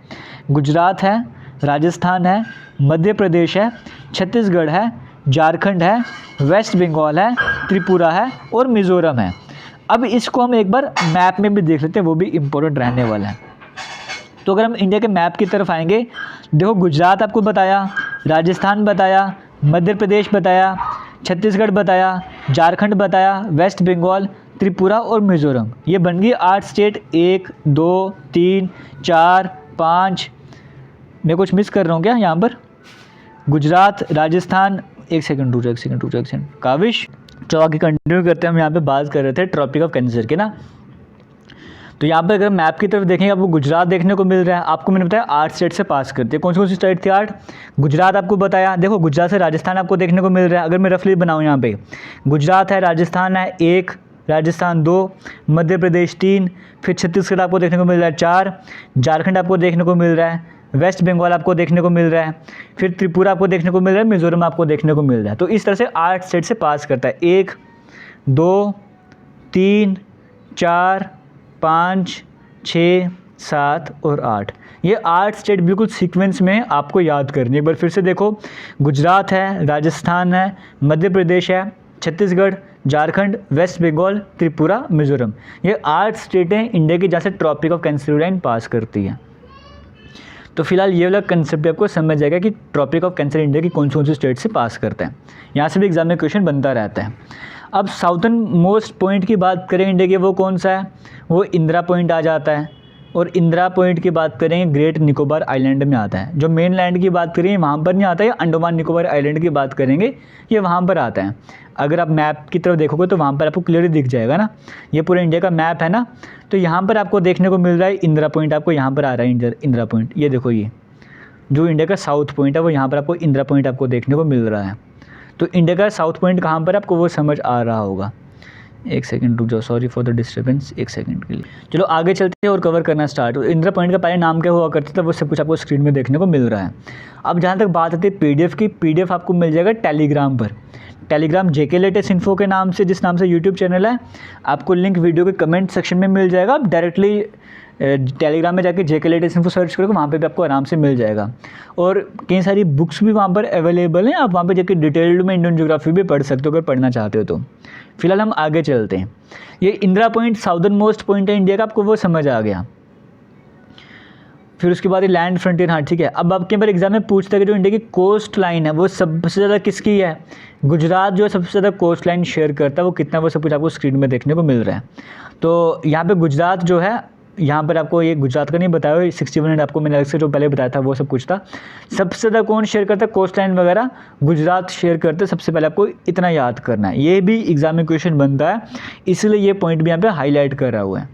गुजरात है, राजस्थान है, मध्य प्रदेश है, छत्तीसगढ़ है, झारखंड है, वेस्ट बंगाल है, त्रिपुरा है और मिज़ोरम है। अब इसको हम एक बार मैप में भी देख लेते हैं, वो भी इम्पोर्टेंट रहने वाला है। तो अगर हम इंडिया के मैप की तरफ आएंगे, देखो गुजरात आपको बताया, राजस्थान बताया, मध्य प्रदेश बताया, छत्तीसगढ़ बताया, झारखंड बताया, वेस्ट बंगाल, त्रिपुरा और मिज़ोरम। ये बन गई 8 स्टेट। 1 2 3 4 5, मैं कुछ मिस कर रहा हूँ क्या यहाँ पर? गुजरात, राजस्थान, एक सेकंड रुक जाओ काविश। तो आगे कंटिन्यू करते हैं। हम यहाँ पे बात कर रहे थे ट्रॉपिक ऑफ कैंसर के ना। तो यहाँ पर अगर मैप की तरफ देखेंगे आपको गुजरात देखने को मिल रहा है। आपको मैंने बताया 8 स्टेट से पास करते हैं। कौन सी स्टेट थी 8? गुजरात आपको बताया। देखो गुजरात से राजस्थान आपको देखने को मिल रहा है। अगर मैं रफली बनाऊँ यहाँ पे, गुजरात है, राजस्थान है 1, राजस्थान 2, मध्य प्रदेश 3, फिर छत्तीसगढ़ आपको देखने को मिल रहा है 4, झारखंड आपको देखने को मिल रहा है, वेस्ट बंगाल आपको देखने को मिल रहा है, फिर त्रिपुरा आपको देखने को मिल रहा है, मिज़ोरम आपको देखने को मिल रहा है। तो इस तरह से 8 स्टेट से पास करता है। 1 2 3 4 5 6 7 और 8, ये 8 स्टेट बिल्कुल सीक्वेंस में आपको याद करनी है। एक बार फिर से देखो, गुजरात है, राजस्थान है, मध्य प्रदेश है, छत्तीसगढ़, झारखंड, वेस्ट बंगाल, त्रिपुरा, मिज़ोरम। ये 8 स्टेटें इंडिया की जहाँ से ट्रॉपिक ऑफ कैंसर लाइन पास करती है। तो फिलहाल ये वाला कंसेप्ट आपको समझ जाएगा कि ट्रॉपिक ऑफ कैंसर इंडिया की कौन सी स्टेट से पास करता है। यहाँ से भी एग्जाम में क्वेश्चन बनता रहता है। अब साउथर्न मोस्ट पॉइंट की बात करें इंडिया के, वो कौन सा है? वो इंदिरा पॉइंट आ जाता है। और इंदिरा पॉइंट की बात करेंगे, ग्रेट निकोबार आइलैंड में आता है। जो मेन लैंड की बात करेंगे वहाँ पर नहीं आता है। अंडमान निकोबार आइलैंड की बात करेंगे, ये वहाँ पर आता है। अगर आप मैप की तरफ देखोगे तो वहाँ पर आपको क्लियरली दिख जाएगा ना। ये पूरा इंडिया का मैप है ना। तो यहाँ पर आपको देखने को मिल रहा है इंदिरा पॉइंट, आपको यहाँ पर आ रहा है इंदिरा पॉइंट। ये देखो, ये जो इंडिया का साउथ पॉइंट है वो यहाँ पर आपको इंदिरा पॉइंट आपको देखने को मिल रहा है। तो इंडिया का साउथ पॉइंट कहाँ पर आपको वो समझ आ रहा होगा। एक सेकंड रुक जाओ, सॉरी फॉर द डिस्टर्बेंस, एक सेकंड के लिए। चलो आगे चलते हैं और कवर करना स्टार्ट। इंदिरा पॉइंट का पहले नाम क्या हुआ करता था, वो सब कुछ आपको स्क्रीन में देखने को मिल रहा है। अब जहाँ तक बात आती है पीडीएफ की, पीडीएफ आपको मिल जाएगा टेलीग्राम पर। टेलीग्राम जेके लेटेस्ट इन्फो के नाम से, जिस नाम से यूट्यूब चैनल है, आपको लिंक वीडियो के कमेंट सेक्शन में मिल जाएगा। आप डायरेक्टली टेलीग्राम में जाके जेके लेटेस्ट इन्फो सर्च करोगे, वहाँ पे भी आपको आराम से मिल जाएगा। और कई सारी बुक्स भी वहाँ पर अवेलेबल हैं, आप वहाँ पे जाके डिटेल्ड में इंडियन ज्योग्राफी भी पढ़ सकते हो अगर पढ़ना चाहते हो तो। फिलहाल हम आगे चलते हैं। ये Indira point southern most point है इंडिया का, आपको वो समझ आ गया। फिर उसके बाद ये लैंड फ्रंटियर, हाँ ठीक है। अब आपके बार एग्जाम में पूछता है कि जो इंडिया की कोस्ट लाइन है वो सबसे ज़्यादा किसकी है? गुजरात जो है सबसे ज़्यादा कोस्ट लाइन शेयर करता है, वो कितना, वो सब कुछ आपको स्क्रीन में देखने को मिल रहा है। तो यहाँ पे गुजरात जो है, यहाँ पर आपको ये गुजरात का नहीं बताया, 61 आपको मैंने अलग से जो पहले बताया था वो सब कुछ था। सबसे ज़्यादा कौन शेयर करता है कोस्ट लाइन वगैरह? गुजरात शेयर करते हैं। सबसे पहले आपको इतना याद करना है, ये भी एग्जाम में क्वेश्चन बनता है, इसलिए ये पॉइंट भी यहाँ पे हाईलाइट कर रहा हुआ है।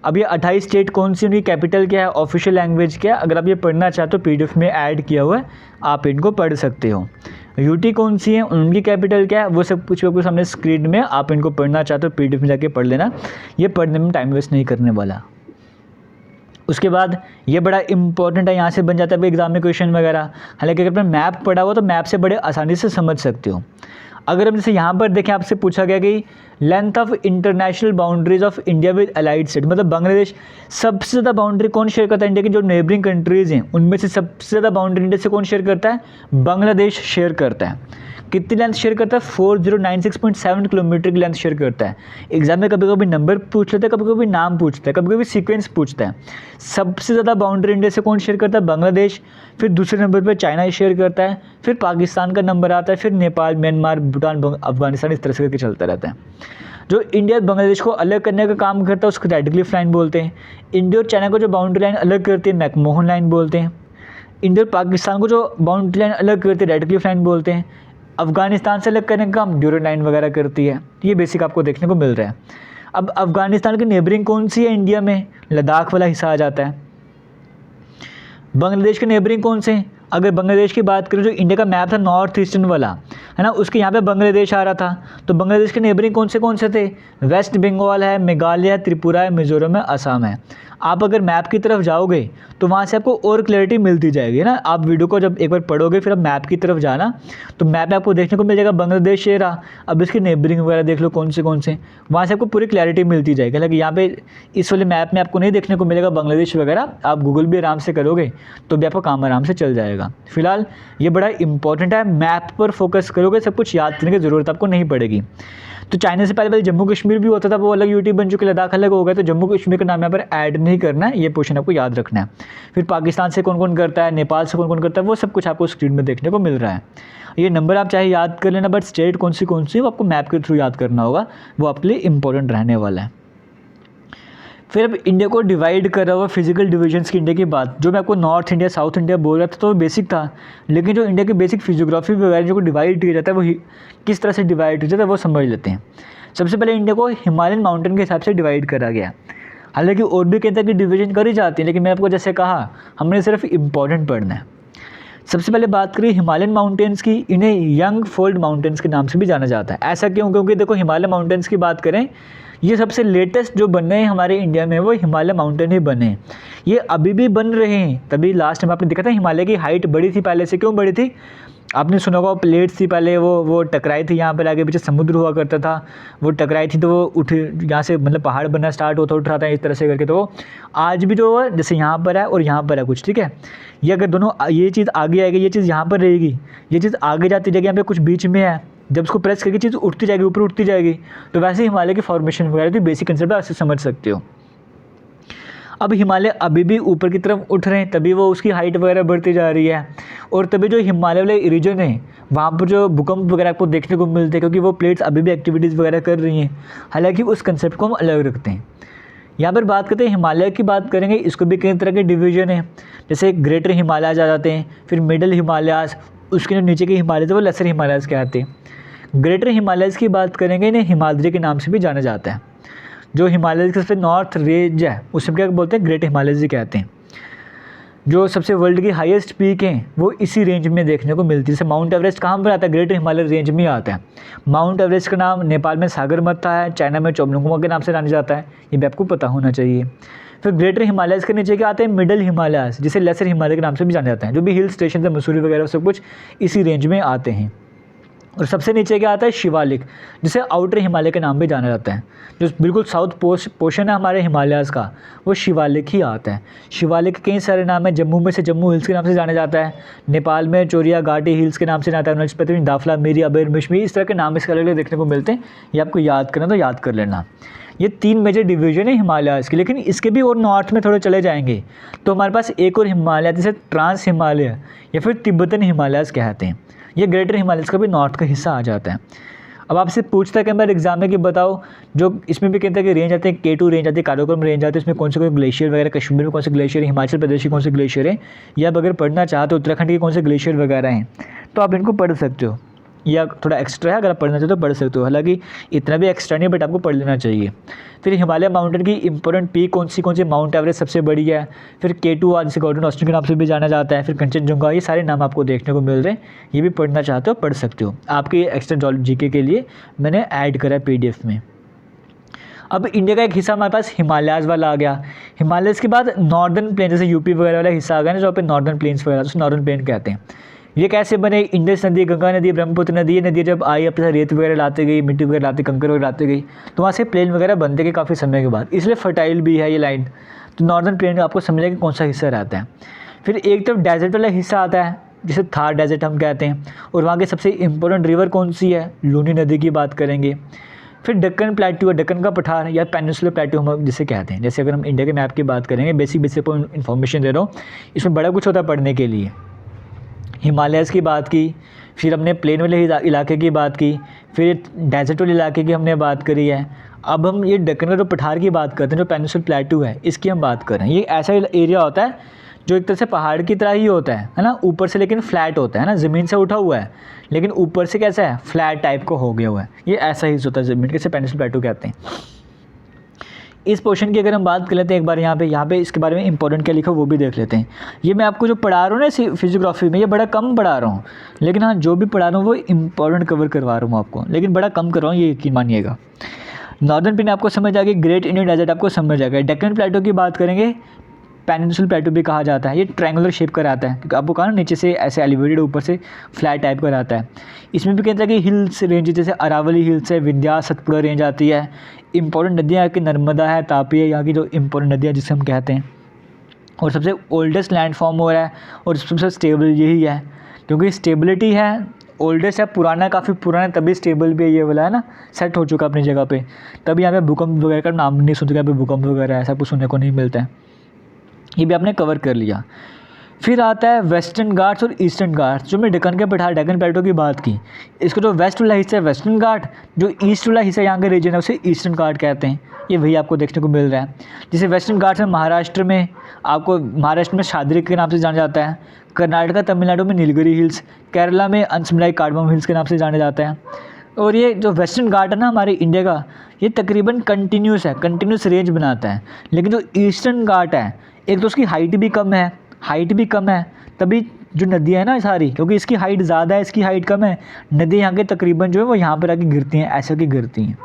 अब ये 28 स्टेट कौन सी, उनकी कैपिटल क्या है, ऑफिशियल लैंग्वेज क्या है, अगर आप ये पढ़ना चाहते हो पीडीएफ में ऐड किया हुआ है, आप इनको पढ़ सकते हो। यूटी कौन सी है, उनकी कैपिटल क्या है, वो सब कुछ आपको सामने स्क्रीन में, आप इनको पढ़ना चाहते हो पीडीएफ में जाके पढ़ लेना। ये पढ़ने में टाइम वेस्ट नहीं करने वाला। उसके बाद ये बड़ा इंपॉर्टेंट है, यहाँ से बन जाता है एग्जाम में क्वेश्चन वगैरह। हालांकि अगर आपने मैप पढ़ा हो तो मैप से बड़े आसानी से समझ सकते हो। अगर हम जैसे यहाँ पर देखें, आपसे पूछा गया कि length of international boundaries of India with allied state, मतलब बांग्लादेश सबसे ज़्यादा बाउंड्री कौन शेयर करता है इंडिया की जो नेबरिंग कंट्रीज़ हैं उनमें से सबसे ज़्यादा बाउंड्री इंडिया से कौन शेयर करता है? बांग्लादेश शेयर करता है। कितनी लेंथ शेयर करता है? 4096.7 किलोमीटर की लेंथ शेयर करता है। एग्जाम में कभी कभी नंबर पूछ लेता है, कभी कभी नाम पूछता है, कभी कभी सीक्वेंस पूछता है। सबसे ज़्यादा बाउंड्री इंडिया से कौन शेयर करता है? बांग्लादेश। फिर दूसरे नंबर पर चाइना शेयर करता है, फिर पाकिस्तान का नंबर आता है, फिर नेपाल, म्यांमार, भूटान, अफगानिस्तान, इस तरह से करके चलता रहता है। जो इंडिया बांग्लादेश को अलग करने का काम करता है उसको रेडक्लिफ लाइन बोलते हैं। इंडिया और चाइना को जो बाउंड्री लाइन अलग करती है मैकमोहन लाइन बोलते हैं। इंडिया और पाकिस्तान को जो बाउंड्री लाइन अलग करती है रेडक्लिफ लाइन बोलते हैं। अफगानिस्तान से अलग करने का काम ड्यूरेंट लाइन वगैरह करती है। ये बेसिक आपको देखने को मिल रहा है। अब अफ़गानिस्तान की नेबरिंग कौन सी है इंडिया में? लद्दाख वाला हिस्सा आ जाता है। बांग्लादेश के नेबरिंग कौन से हैं? अगर बांग्लादेश की बात करें, जो इंडिया का मैप था नॉर्थ ईस्टर्न वाला, है ना, उसके यहाँ पे बांग्लादेश आ रहा था। तो बांग्लादेश के नेबरिंग कौन से थे? वेस्ट बंगाल है, मेघालय है, त्रिपुरा है, मिजोरम है, असम है। आप अगर मैप की तरफ जाओगे तो वहाँ से आपको और क्लैरिटी मिलती जाएगी ना। आप वीडियो को जब एक बार पढ़ोगे फिर आप मैप की तरफ जाना, तो मैप में आपको देखने को मिल जाएगा बांग्लादेश ये रहा। अब इसकी नेबरिंग वगैरह देख लो कौन से वहाँ से आपको पूरी क्लैरिटी मिलती जाएगी। हालांकि यहाँ पे इस वाले मैप में आपको नहीं देखने को मिलेगा बांग्लादेश वगैरह, आप गूगल भी आराम से करोगे तो भी आपका काम आराम से चल जाएगा। फिलहाल ये बड़ा इंपॉर्टेंट है, मैप पर फोकस करोगे सब कुछ याद करने की ज़रूरत आपको नहीं पड़ेगी। तो चाइना से पहले जम्मू कश्मीर भी होता था, वो अलग यूटी बन चुके, लद्दाख अलग हो गया, तो जम्मू कश्मीर का नाम यहाँ पर ऐड नहीं करना है, ये पोर्शन आपको याद रखना है। फिर पाकिस्तान से कौन कौन करता है, नेपाल से कौन कौन करता है, वो सब कुछ आपको स्क्रीन में देखने को मिल रहा है। ये नंबर आप चाहे याद कर लेना, बट स्टेट कौन सी वो आपको मैप के थ्रू याद करना होगा, वो आपके लिए इंपॉर्टेंट रहने वाला है। फिर अब इंडिया को डिवाइड कर रहा हुआ फिजिकल डिविजन्स की इंडिया की बात, जो मैं आपको नॉर्थ इंडिया साउथ इंडिया बोल रहा था तो वो बेसिक था, लेकिन जो इंडिया की बेसिक फिजियोग्राफी वगैरह जो डिवाइड किया जाता है वो किस तरह से डिवाइड किया जाता है वो समझ लेते हैं। सबसे पहले इंडिया को हिमालयन माउंटेन के हिसाब से डिवाइड करा गया। हालांकि और भी कई तरह की डिवीजन करी जाती है, लेकिन मैं आपको जैसे कहा हमने सिर्फ इम्पॉर्टेंट पढ़ना है। सबसे पहले बात करें हिमालयन माउंटेन्स की, इन्हें यंग फोल्ड माउंटेन्स के नाम से भी जाना जाता है। ऐसा क्यों? क्योंकि देखो हिमालय माउंटेन्स की बात करें, ये सबसे लेटेस्ट जो बने हैं हमारे इंडिया में वो हिमालय माउंटेन ही बने हैं। ये अभी भी बन रहे हैं, तभी लास्ट में आपने देखा था हिमालय की हाइट बढ़ी थी पहले से। क्यों बढ़ी थी? आपने सुना होगा प्लेट्स थी पहले, वो टकराई थी, यहाँ पर आगे पीछे समुद्र हुआ करता था, वो टकराई थी तो वो उठ, यहाँ से मतलब पहाड़ बनना स्टार्ट होता उठ रहा था इस तरह से करके। तो वो आज भी जो है जैसे यहाँ पर है और यहाँ पर है कुछ, ठीक है, ये अगर दोनों ये चीज़ आगे आएगी, ये चीज़ यहाँ पर रहेगी, ये चीज़ आगे जाती जाएगी, यहाँ पे कुछ बीच में है, जब उसको प्रेस करके चीज़ उठती जाएगी, ऊपर उठती जाएगी। तो वैसे हिमालय की फॉर्मेशन वगैरह तो बेसिक कंसेप्ट आप समझ सकते हो। अब हिमालय अभी भी ऊपर की तरफ उठ रहे हैं, तभी वो उसकी हाइट वगैरह बढ़ती जा रही है, और तभी जो हिमालय वाले रीजन है वहाँ पर जो भूकंप वगैरह आपको देखने को मिलते हैं, क्योंकि वो प्लेट्स अभी भी एक्टिविटीज़ वगैरह कर रही हैं। हालांकि उस कंसेप्ट को हम अलग रखते हैं। यहाँ पर बात करते हैं हिमालय की बात करेंगे, इसको भी कई तरह के डिवीजन है, जैसे ग्रेटर हिमालयाज आ जाते हैं, फिर मिडल हिमालयाज, उसके जो नीचे के हिमालय थे वो लेसर हिमालयाज कहते हैं। ग्रेटर हिमालयस की बात करेंगे, इन्हें हिमाद्री के नाम से भी जाना जाता है। जो हिमालय के सबसे नॉर्थ रेंज है उसे क्या बोलते हैं? ग्रेट हिमालयस ही कहते हैं। जो सबसे वर्ल्ड की हाईएस्ट पीक हैं वो इसी रेंज में देखने को मिलती है। जैसे माउंट एवरेस्ट कहाँ पर आता है? ग्रेटर हिमालय रेंज में आता है। माउंट एवरेस्ट का नाम नेपाल में सागरमाथा है, चाइना में चोमलुंगमा के नाम से जाना जाता है, ये भी आपको पता होना चाहिए। फिर ग्रेटर हिमालयस के नीचे क्या आते हैं? मिडल हिमालयस, जिसे लेसर हिमालय के नाम से भी जाना जाता है। जो भी हिल स्टेशन है मसूरी वगैरह सब कुछ इसी रेंज में आते हैं। और सबसे नीचे क्या आता है? शिवालिक, जिसे आउटर हिमालय के नाम भी जाना जाता है। जो बिल्कुल साउथ पोर्शन है हमारे हिमालयाज़ का वो शिवालिक ही आता है। शिवालिक के कई सारे नाम है, जम्मू में से जम्मू हिल्स के नाम से जाना जाता है, नेपाल में चोरिया घाटी हिल्स के नाम से जाता है, अरुणाचल में दाफला मेरी अबेर मिश्मी, इस तरह के नाम इसके अलग अलग देखने को मिलते हैं। ये आपको याद करना तो याद कर लेना। ये 3 मेजर डिवीजन है हिमालयाज़ के, लेकिन इसके भी और नॉर्थ में थोड़े चले जाएंगे तो हमारे पास एक और हिमालय, जिसे ट्रांस हिमालय या फिर तिब्बतन हिमालयाज़ कहते हैं। ये ग्रेटर हिमालयस का भी नॉर्थ का हिस्सा आ जाता है। अब आपसे पूछता है कि मेरे एग्जाम में कि बताओ, जो इसमें भी कहते हैं कि रेंज आते हैं, K2 रेंज आती है, काराकोरम रेंज आती है, इसमें कौन से कोई ग्लेशियर वगैरह, कश्मीर में कौन से ग्लेशियर है, हिमाचल प्रदेश के कौन से ग्लेशियर है, या आप अगर पढ़ना चाहते हो उत्तराखंड के कौन से ग्लेशियर वगैरह हैं तो आप इनको पढ़ सकते हो। या थोड़ा एक्स्ट्रा है, अगर आप पढ़ना चाहते हो पढ़ सकते हो, हालांकि इतना भी एक्स्ट्रा नहीं, बट आपको पढ़ लेना चाहिए। फिर हिमालय माउंटेन की इंपॉर्टेंट पीक कौन सी? माउंट एवरेस्ट सबसे बड़ी है, फिर K2 जिसे गॉर्डन ऑस्टिन के नाम से भी जाना जाता है, फिर कंचनजंगा, ये सारे नाम आपको देखने को मिल रहे हैं। ये भी पढ़ना चाहते हो पढ़ सकते हो, आपके एक्स्ट्रा जीके के लिए मैंने ऐड करा है PDF में। अब इंडिया का एक हिस्सा हमारे पास हिमालयाज़ वाला आ गया। हिमालयस के बाद नॉर्दर्न प्लेन, जैसे यूपी वगैरह वाला हिस्सा आ गया ना, जो पे नॉर्दर्न प्लेन्स वगैरह, तो नॉर्दर्न प्लेन कहते हैं। ये कैसे बने? इंडस नदी, गंगा नदी, ब्रह्मपुत्र नदी, ये नदी जब आई अपने साथ रेत वगैरह लाते गई, मिट्टी वगैरह लाते, कंकर वगैरह लाते गई, तो वहाँ से प्लेन वगैरह बनते गए काफ़ी समय के बाद, इसलिए फर्टाइल भी है ये लाइन। तो नॉर्दर्न प्लेन में आपको समझेगा कि कौन सा हिस्सा रहता है। फिर एक तरफ डेजर्ट वाला हिस्सा आता है, जिसे थार डेजर्ट हम कहते हैं, और वहाँ की सबसे इंपॉर्टेंट रिवर कौन सी है? लूनी नदी की बात करेंगे। फिर दक्कन प्लेट्यू, दक्कन का पठार या पेनिनसुलर प्लेट्यू हम जिसे कहते हैं। जैसे अगर हम इंडिया के मैप की बात करेंगे, बेसिक इन्फॉर्मेशन दे रहा हूँ, इसमें बड़ा कुछ होता है पढ़ने के लिए। हिमालयस की बात की, फिर हमने प्लेन वाले इलाके की बात की, फिर डेजर्ट वाले इलाके की हमने बात करी है। अब हम ये दक्कन का जो पठार की बात करते हैं, जो पेनिनसुलर प्लेट्यू है, इसकी हम बात कर रहे हैं। ये ऐसा एरिया होता है जो एक तरह से पहाड़ की तरह ही होता है ना, ऊपर से लेकिन फ्लैट होता है ना, ज़मीन से उठा हुआ है लेकिन ऊपर से कैसा है? फ्लैट टाइप को हो गया हुआ है। ये ऐसा ही होता है ज़मीन, कैसे पेनिनसुलर प्लेट्यू कहते हैं। इस पोर्शन की अगर हम बात कर लेते हैं एक बार यहाँ पे इसके बारे में इंपॉर्टेंट क्या लिखा है वो भी देख लेते हैं। ये मैं आपको जो पढ़ा रहा हूँ ना फिजियोग्राफी में, ये बड़ा कम पढ़ा रहा हूँ, लेकिन हाँ जो भी पढ़ा रहा हूँ वो इंपॉर्टेंट कवर करवा रहा हूँ आपको, लेकिन बड़ा कम कर रहा हूँ, ये यकीन मानिएगा। नॉर्दर्न पिन आपको समझ आ गई, ग्रेट इंडियन डेजर्ट आपको समझ आ गया। डेक्कन प्लेटो की बात करेंगे, पेनिनसुलर प्लेटो भी कहा जाता है, ये ट्रायंगुलर शेप का रहता है, क्योंकि आपको कहा ना नीचे से ऐसे एलिवेटेड, ऊपर से फ्लैट टाइप का रहता है। इसमें भी कहते हैं कि हिल्स रेंज जैसे अरावली हिल्स है, विंध्या सतपुड़ा रेंज आती है। इंपॉर्टेंट नदियाँ यहाँ की नर्मदा है, तापी है, यहाँ की जो इंपॉर्टेंट नदियाँ जिसे हम कहते हैं। और सबसे ओल्डेस्ट लैंड फॉर्म हो रहा है और सबसे स्टेबल यही है, क्योंकि स्टेबिलिटी है, ओल्डेस्ट है, पुराना है, काफ़ी पुराना है, तभी स्टेबल भी है ये वाला, है ना, सेट हो चुका अपनी जगह पे। तभी यहाँ पे भूकंप वगैरह का नाम नहीं सुनते, यहाँ पे भूकंप वगैरह ऐसा कुछ सुनने को नहीं मिलता है। ये भी आपने कवर कर लिया। फिर आता है वेस्टर्न घाट्स और ईस्टर्न घाट्स, जो मैं डेक्कन के पढ़ा, डेक्कन प्लेटो की बात की। इसका जो वेस्ट वाला हिस्सा है वेस्टर्न घाट, जो ईस्ट वाला हिस्सा यहाँ का रीजन है उसे ईस्टर्न घाट कहते हैं। ये वही आपको देखने को मिल रहा है। जैसे वेस्टर्न घाट्स में महाराष्ट्र में आपको, महाराष्ट्र में शाद्री के नाम से जाना जाता है, कर्नाटका तमिलनाडु में नीलगिरी हिल्स, केरला में अंसमलाई कार्डमम हिल्स के नाम से जाना जाता है। और ये जो वेस्टर्न घाट है ना हमारे इंडिया का, ये तकरीबन कंटिन्यूस है, कंटिन्यूस रेंज बनाता है। लेकिन जो ईस्टर्न घाट है, एक तो उसकी हाइट भी कम है, तभी जो नदियाँ है ना सारी, क्योंकि इसकी हाइट ज़्यादा है, इसकी हाइट कम है, नदियाँ यहाँ के तकरीबन जो है वो यहाँ पर आके गिरती हैं, ऐसे की गिरती हैं।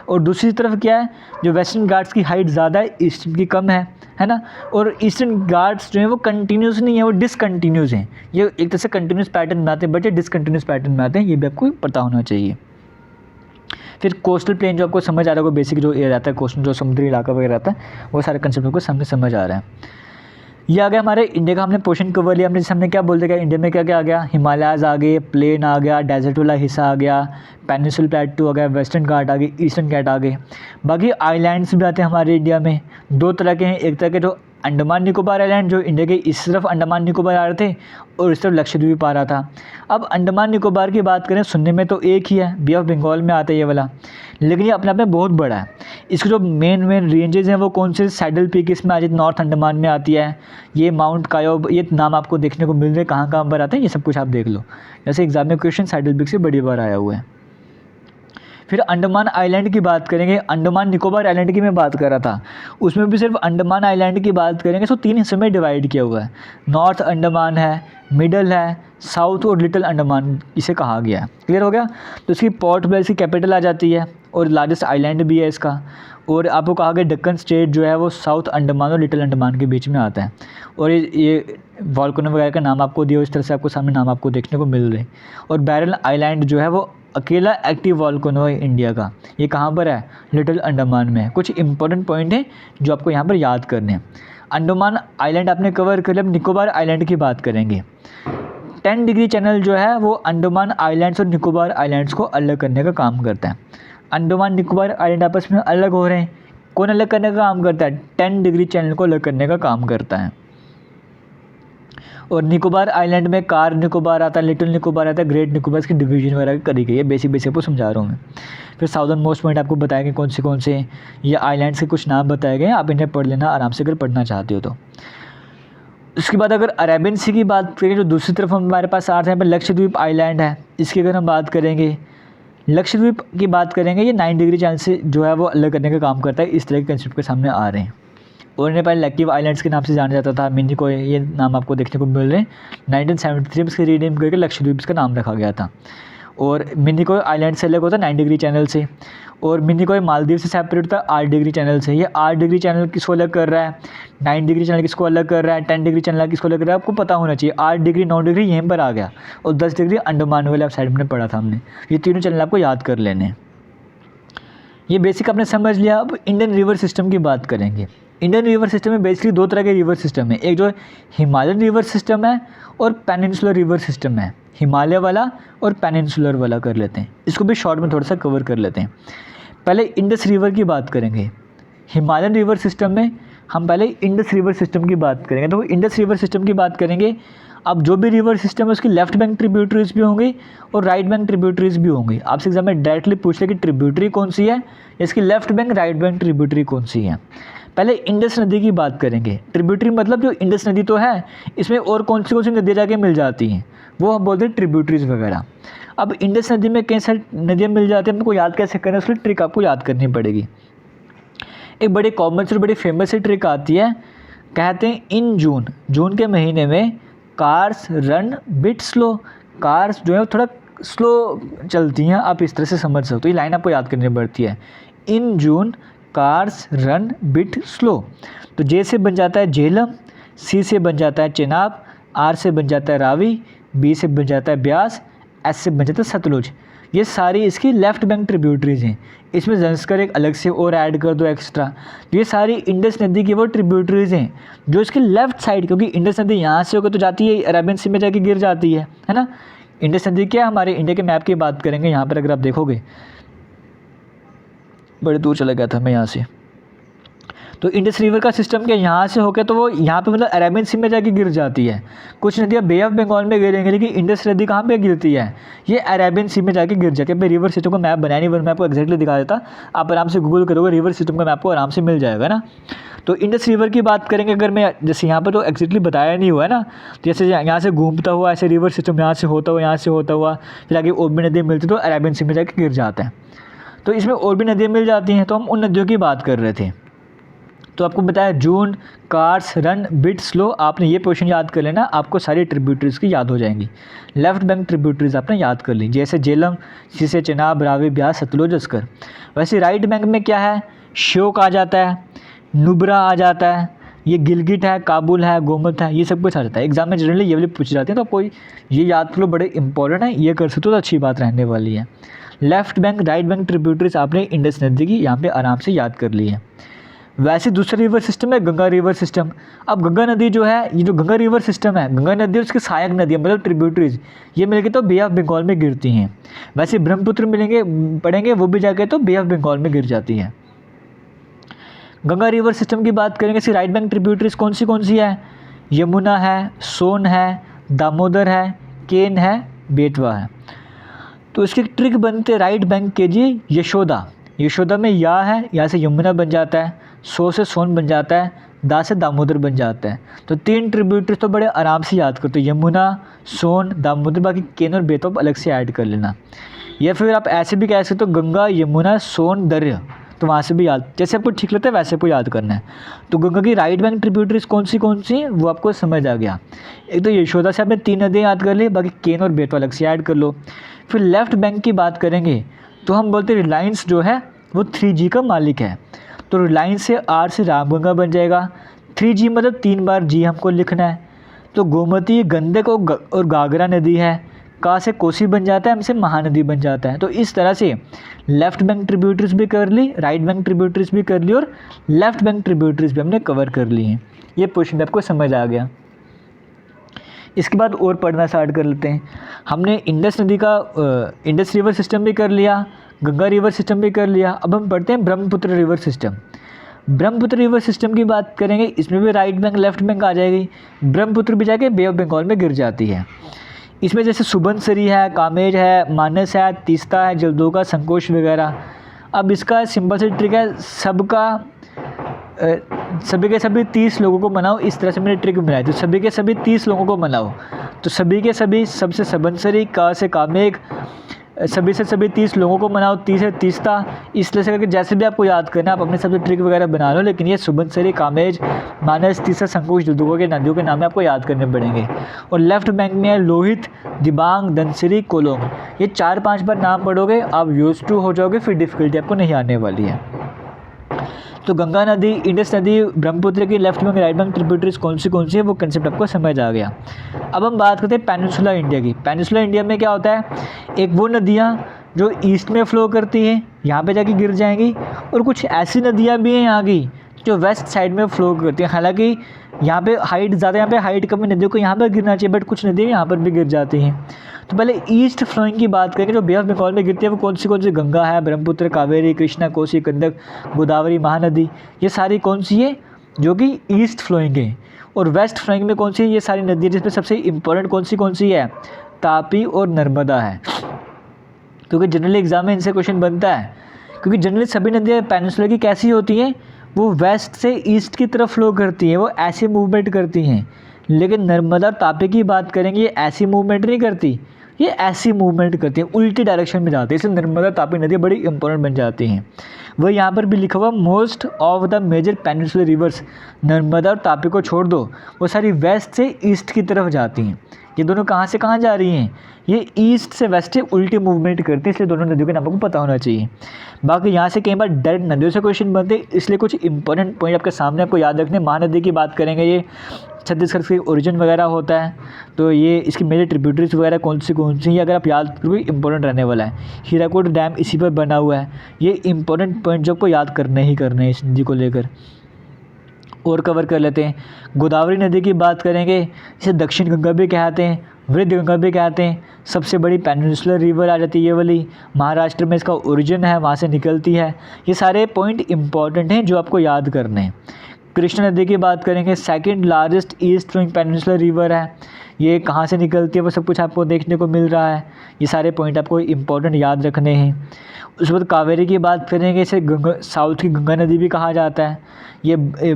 और दूसरी तरफ क्या है, जो वेस्टर्न घाट्स की हाइट ज़्यादा है, ईस्टर्न की कम है ना। और ईस्टर्न घाट्स जो है वो कंटिन्यूस नहीं है, वो डिसकंटिन्यूस हैं। ये एक तरह से कंटिन्यूस पैटर्न में आते हैं, बट ये डिसकंटिन्यूस पैटर्न में आते हैं, ये भी आपको पता होना चाहिए। फिर कोस्टल प्लेन जो आपको समझ आ रहा है, बेसिक जो एरिया रहता है, कोस्टल जो समुद्री इलाका वगैरह रहता है, वो सारे कंसेप्ट आपको सामने समझ आ रहा है। ये आ गया हमारे इंडिया का, हमने पोर्शन कवर लिया। हमने जैसे हमने क्या बोलते हैं, इंडिया में क्या क्या आ गया, हिमालयाज़ आ गए, प्लेन आ गया, डेजर्ट वाला हिस्सा आ गया, पेनिनसुलर प्लेटो आ गया, वेस्टर्न घाट आ गए, ईस्टर्न घाट आ गए। बाकी आइलैंड्स भी आते हैं हमारे इंडिया में, दो तरह के हैं। एक तरह के जो अंडमान निकोबार आइलैंड, जो इंडिया के इस तरफ अंडमान निकोबार आ रहे थे और इस तरफ लक्षद्वीप आ रहा था। अब अंडमान निकोबार की बात करें, सुनने में तो एक ही है, बे ऑफ बंगाल में आता है ये वाला, लेकिन ये अपने आप में बहुत बड़ा है। इसके जो मेन रेंजेस हैं वो कौन से, सैडल पीक इसमें आ जाती है, नॉर्थ अंडमान में आती है। ये माउंट कायोब, ये नाम आपको देखने को मिल रहे हैं, कहाँ पर आते हैं, ये सब कुछ आप देख लो। जैसे एग्जाम में क्वेश्चन सैडल पीक से बड़ी बार आया हुआ है। फिर अंडमान आइलैंड की बात करेंगे, अंडमान निकोबार आइलैंड की मैं बात कर रहा था, उसमें भी सिर्फ अंडमान आइलैंड की बात करेंगे तो 3 हिस्सों में डिवाइड किया हुआ है। नॉर्थ अंडमान है, मिडल है, साउथ और लिटिल अंडमान इसे कहा गया है। क्लियर हो गया। तो इसकी पोर्ट ब्लेयर की कैपिटल आ जाती है और लार्जेस्ट आइलैंड भी है इसका। और आपको कहा गया डेक्कन स्टेट जो है वो साउथ अंडमान और लिटिल अंडमान के बीच में आता है। और ये वॉल्केनो वगैरह का नाम आपको दिया, इस तरह से आपको सामने नाम आपको देखने को मिल रहे हैं। और बैरल आइलैंड जो है वो अकेला एक्टिव वॉल्केनो है इंडिया का, ये कहाँ पर है, लिटिल अंडमान में है। कुछ इंपॉर्टेंट पॉइंट हैं जो आपको यहाँ पर याद करने हैं। अंडमान आइलैंड आपने कवर कर लिया। अब निकोबार आइलैंड की बात करेंगे। 10 डिग्री चैनल जो है वो अंडमान आइलैंड्स और निकोबार आइलैंड्स को अलग करने का काम करता है। अंडमान निकोबार आइलैंड आपस में अलग हो रहे हैं, कौन अलग करने का काम करता है, 10 डिग्री चैनल को अलग करने का काम करता है। और निकोबार आइलैंड में कार निकोबार आता है, लिटिल निकोबार आता है, ग्रेट निकोबार, इसकी डिवीजन वगैरह करी गई है। बेसिक आपको समझा रहा हूँ मैं। फिर साउदर्न मोस्ट पॉइंट आपको बताएंगे कौन से ये आइलैंड्स के कुछ नाम बताए गए हैं, आप इन्हें पढ़ लेना आराम से अगर पढ़ना चाहते हो तो। उसके बाद अगर अरेबियन सी की बात करें, जो दूसरी तरफ हमारे पास आ रहे हैं, लक्षद्वीप आइलैंड है, इसकी अगर हम बात करेंगे, लक्षद्वीप की बात करेंगे, ये 9 डिग्री चैनल से जो है वो अलग करने का काम करता है। इस तरह के कंसेप्ट के सामने आ रहे हैं। और इन्हें पहले लैक्टिव आइलैंड्स के नाम से जाना जाता था, मिनिकॉय, ये नाम आपको देखने को मिल रहे हैं। 1973 में इसके रीनेम करके लक्षद्वीप इसका नाम रखा गया था। और मिनिकॉय आइलैंड से अलग होता है 9 डिग्री चैनल से। और मिनिकॉय मालदीव से सेपरेट होता है 8 डिग्री चैनल से। ये 8 डिग्री चैनल किसको अलग कर रहा है, 9 डिग्री चैनल किसको अलग कर रहा है, 10 डिग्री चैनल किसको अलग कर रहा है, आपको पता होना चाहिए। 8 डिग्री 9 डिग्री यहीं पर आ गया, और 10 डिग्री अंडमान वाले साइड में पढ़ा था हमने। ये तीनों चैनल आपको याद कर लेने हैं। ये बेसिक आपने समझ लिया। अब इंडियन रिवर सिस्टम की बात करेंगे। इंडियन रिवर सिस्टम में बेसिकली 2 तरह के रिवर सिस्टम है, एक जो हिमालयन रिवर सिस्टम है और पेनिनसुलर रिवर सिस्टम है। हिमालय वाला और पेनिनसुलर वाला कर लेते हैं, इसको भी शॉर्ट में थोड़ा सा कवर कर लेते हैं। पहले इंडस रिवर की बात करेंगे। हिमालयन रिवर सिस्टम में हम पहले इंडस रिवर सिस्टम की बात करेंगे। तो इंडस रिवर सिस्टम की बात करेंगे, अब जो भी रिवर सिस्टम है उसकी लेफ्ट बैंक ट्रिब्यूटरीज भी होंगी और राइट बैंक ट्रिब्यूटरीज भी होंगी। आपसे एग्जाम में डायरेक्टली पूछ ले कि ट्रिब्यूटरी कौन सी है, इसकी left bank right bank tributary कौन सी है। पहले इंडस नदी की बात करेंगे। ट्रिब्यूटरी मतलब जो इंडस नदी तो है, इसमें और कौन सी नदियाँ जाके मिल जाती हैं, वो हम बोलते हैं ट्रिब्यूटरीज वगैरह। अब इंडस नदी में कई सारी नदियाँ मिल जाती हैं, हमको याद कैसे करें, उसकी ट्रिक आपको याद करनी पड़ेगी। एक बड़ी कॉमन सी बड़ी फेमस सी ट्रिक आती है, कहते हैं इन जून के महीने में cars run bit slow, cars जो है वो थोड़ा स्लो चलती हैं, आप इस तरह से समझ सकते हो। ये लाइन आपको याद करनी पड़ती है, इन जून कार्स रन बिट स्लो। तो जे से बन जाता है झेलम, सी से बन जाता है चेनाब, आर से बन जाता है रावी, बी से बन जाता है ब्यास, एस से बन जाता है सतलुज। ये सारी इसकी लेफ्ट बैंक ट्रिब्यूटरीज हैं। इसमें ज़ंस्कर एक अलग से और ऐड कर दो एक्स्ट्रा। तो ये सारी इंडस नदी की वो ट्रिब्यूटरीज हैं जो इसकी लेफ्ट साइड, क्योंकि इंडस नदी यहाँ से होकर तो जाती है अरेबियन सी में जाके गिर जाती है ना। इंडस नदी क्या, हमारे इंडिया के मैप की बात करेंगे यहाँ पर अगर आप देखोगे, बड़े दूर चला गया था मैं यहाँ से। तो इंडस रिवर का सिस्टम क्या यहाँ से होकर तो वो यहाँ पे मतलब अरेबियन सी में जाके गिर जाती है। कुछ नदियाँ बे ऑफ बंगाल में गिरेंगे, लेकिन इंडस नदी कहाँ पे गिरती है, ये अरेबियन सी में जाके गिर जाती है। मैं रिवर सिस्टम का मैप बनाया नहीं, मैं आपको एक्जैक्टली दिखा देता, आप आराम से गूगल करोगे रिवर सिस्टम का मैप आपको आराम से मिल जाएगा ना। तो इंडस रिवर की बात करेंगे अगर मैं, जैसे यहाँ पर तो एक्जैक्टली बताया नहीं हुआ है ना, तो जैसे यहाँ से घूमता हुआ ऐसे रिवर सिस्टम यहाँ से होता हुआ, यहाँ से होता हुआ फिर आगे और भी नदियाँ मिलती तो अरेबियन सी में जाके गिर जाता है। तो इसमें और भी नदियाँ मिल जाती हैं, तो हम उन नदियों की बात कर रहे थे। तो आपको बताया जून कार्स रन बिट स्लो, आपने ये पोर्शन याद कर लेना, आपको सारी ट्रिब्यूटरीज की याद हो जाएंगी। लेफ्ट बैंक ट्रिब्यूटरीज आपने याद कर ली, जैसे झेलम, सी से चेनाब, रावी, ब्यास, सतलुज, अस्कर। वैसे राइट बैंक में क्या है, श्योक आ जाता है, नुब्रा आ जाता है, ये गिलगिट है, काबुल है, गोमत है, ये सब कुछ आ जाता है। एग्जाम में जनरली ये वाली पूछ जाते हैं, तो कोई ये याद कर लो, बड़े इंपॉर्टेंट है, ये कर सकते हो तो अच्छी बात रहने वाली है। Left bank right bank tributaries आपने इंडस नदी की यहाँ पे आराम से याद कर ली है। वैसे दूसरा रिवर सिस्टम है गंगा रिवर सिस्टम। अब गंगा नदी जो है, ये जो गंगा रिवर सिस्टम है, गंगा नदी और उसकी सहायक नदियाँ मतलब ट्रिब्यूटरीज, ये मिलके तो बे ऑफ बंगाल में गिरती हैं। वैसे ब्रह्मपुत्र मिलेंगे पढ़ेंगे, वो भी जाके तो बे ऑफ बंगाल में गिर जाती है। गंगा रिवर सिस्टम की बात करेंगे, इसकी राइट बैंक ट्रिब्यूटरीज कौन सी है, यमुना है, सोन है, दामोदर है, केन है, बेतवा है। तो इसकी ट्रिक बनते राइट बैंक के जी यशोदा, यशोदा में या है, यहाँ से यमुना बन जाता है, सो से सोन बन जाता है, दा से दामोदर बन जाता है। तो तीन ट्रिब्यूटरीज तो बड़े आराम से याद करते, यमुना, सोन, दामोदर, बाकी केन और बेतवा अलग से ऐड कर लेना। या फिर आप ऐसे भी कह सकते हो गंगा, यमुना, सोन, दर्या, तो वहाँ से भी याद, जैसे आपको ठीक लगता है वैसे आपको याद करना है। तो गंगा की राइट बैंक ट्रिब्यूटरीज कौन सी वो आपको समझ आ गया। एक तो यशोदा से आपने तीन नदियाँ याद कर ली, बाकी केन और बेतवा अलग से ऐड कर लो। फिर लेफ्ट बैंक की बात करेंगे तो हम बोलते हैं रिलायंस जो है वो 3G का मालिक है। तो रिलायंस से आर से रामगंगा बन जाएगा, 3G मतलब 3 बार जी हमको लिखना है। तो गोमती, गंडक और घाघरा नदी है, का से कोसी बन जाता है, हमसे महानदी बन जाता है। तो इस तरह से लेफ्ट बैंक ट्रिब्यूटरीज भी कर ली, राइट बैंक ट्रिब्यूटरीज भी कर ली और लेफ्ट बैंक ट्रिब्यूटरीज भी हमने कवर कर ली हैं। ये क्वेश्चन आपको समझ आ गया। इसके बाद और पढ़ना स्टार्ट कर लेते हैं। हमने इंडस नदी का इंडस रिवर सिस्टम भी कर लिया, गंगा रिवर सिस्टम भी कर लिया। अब हम पढ़ते हैं Brahmaputra river system. Brahmaputra river system की बात करेंगे, इसमें भी राइट बैंक लेफ्ट बैंक आ जाएगी। ब्रह्मपुत्र भी जाके बे ऑफ बंगाल में गिर जाती है। इसमें जैसे सुबनसिरी है, कामेर है, मानस है, तीस्ता है, जलदोका, संकोश वगैरह। अब इसका सिंपल सी ट्रिक है, सभी के सभी 30 लोगों को मनाओ, इस तरह से मैंने ट्रिक बनाई। तो सभी के सभी 30 लोगों को मनाओ, तो सभी के सभी, सबसे सबनसरी, का से कामेघ, सभी से सभी 30 लोगों को मनाओ, 30 से तीस्ता, इस तरह से करके जैसे भी आपको याद करना है आप अपने सबसे ट्रिक वगैरह बना लो। लेकिन ये सुबनसिरी, कामेज, मानस, तीस्ता, संकोश, जलदोका के नदियों के नाम आपको याद करने पड़ेंगे। और लेफ्ट बैंक में है लोहित, दिबांग, धनसिरी, कोलोंग। ये 4-5 बार नाम पढ़ोगे आप यूज टू हो जाओगे, फिर डिफिकल्टी आपको नहीं आने वाली है। तो गंगा नदी, इंडस नदी, ब्रह्मपुत्र की left bank right bank tributaries कौन सी है वो कंसेप्ट आपको समझ आ गया। अब हम बात करते हैं पेनिनसुला इंडिया की। पेनिनसुला इंडिया में क्या होता है, एक वो नदियाँ जो ईस्ट में फ़्लो करती हैं, यहाँ पे जाके गिर जाएंगी, और कुछ ऐसी नदियाँ भी हैं यहाँ की जो वेस्ट साइड में फ़्लो करती हैं। हालांकि यहाँ पे हाइट ज़्यादा, यहाँ पे हाइट कम है, नदियों को यहाँ पर गिरना चाहिए, बट कुछ नदियाँ यहाँ पर भी गिर जाती हैं। तो पहले ईस्ट फ्लोइंग की बात करेंगे, जो बे ऑफ बंगाल में गिरती है वो कौन सी गंगा है, ब्रह्मपुत्र, कावेरी, कृष्णा, कोसी, गंडक, गोदावरी, महानदी। ये सारी कौन सी है जो कि ईस्ट फ्लोइंग है। और वेस्ट फ्लोइंग में कौन सी है, ये सारी नदियाँ, जिसमें सबसे इंपॉर्टेंट कौन सी है, तापी और नर्मदा है। क्योंकि जनरली एग्जाम में इनसे क्वेश्चन बनता है, क्योंकि जनरली सभी नदियाँ पेनिनसुला की कैसी होती हैं, वो वेस्ट से ईस्ट की तरफ फ्लो करती हैं, वो ऐसे मूवमेंट करती हैं। लेकिन नर्मदा और तापी की बात करेंगे, ये ऐसी मूवमेंट नहीं करती, ये ऐसी मूवमेंट करती हैं, उल्टी डायरेक्शन में जाती है, इसलिए नर्मदा तापी नदी बड़ी इंपॉर्टेंट बन जाती हैं। वह यहाँ पर भी लिखा हुआ most of the major peninsular rivers, Narmada और तापी को छोड़ दो, वो सारी वेस्ट से ईस्ट की तरफ जाती हैं। ये दोनों कहाँ से कहाँ जा रही हैं, ये ईस्ट से वेस्ट से उल्टी मूवमेंट करती है, इसलिए दोनों नदियों के नाम आपको पता होना चाहिए। बाकी यहाँ से कई बार डायरेक्ट नदियों से क्वेश्चन बनते हैं, इसलिए कुछ इंपॉर्टेंट पॉइंट आपके सामने आपको याद रखने। महानदी की बात करेंगे, ये छत्तीसगढ़ से ओरिजिन वगैरह होता है, तो ये इसकी मेजर ट्रिब्यूटरीज वगैरह कौन सी है, अगर आप याद करोगे इंपॉर्टेंट रहने वाला है। हीराकुड डैम इसी पर बना हुआ है, ये इंपॉर्टेंट पॉइंट जो आपको याद करने ही करने हैं इस नदी को लेकर। और कवर कर लेते हैं, गोदावरी नदी की बात करेंगे, इसे दक्षिण गंगा भी कहते हैं, वृद्ध गंगा भी कहते हैं। सबसे बड़ी पेनिनसुलर रिवर आ जाती है ये वाली, महाराष्ट्र में इसका ओरिजिन है, वहाँ से निकलती है। ये सारे पॉइंट इंपॉर्टेंट हैं जो आपको याद करने हैं। कृष्णा नदी की बात करेंगे, second largest east flowing peninsular river है, ये कहाँ से निकलती है वो सब कुछ आपको देखने को मिल रहा है। ये सारे पॉइंट आपको इंपॉर्टेंट याद रखने हैं। उसके बाद कावेरी की बात करेंगे, इसे गंगा साउथ की गंगा नदी भी कहा जाता है। ये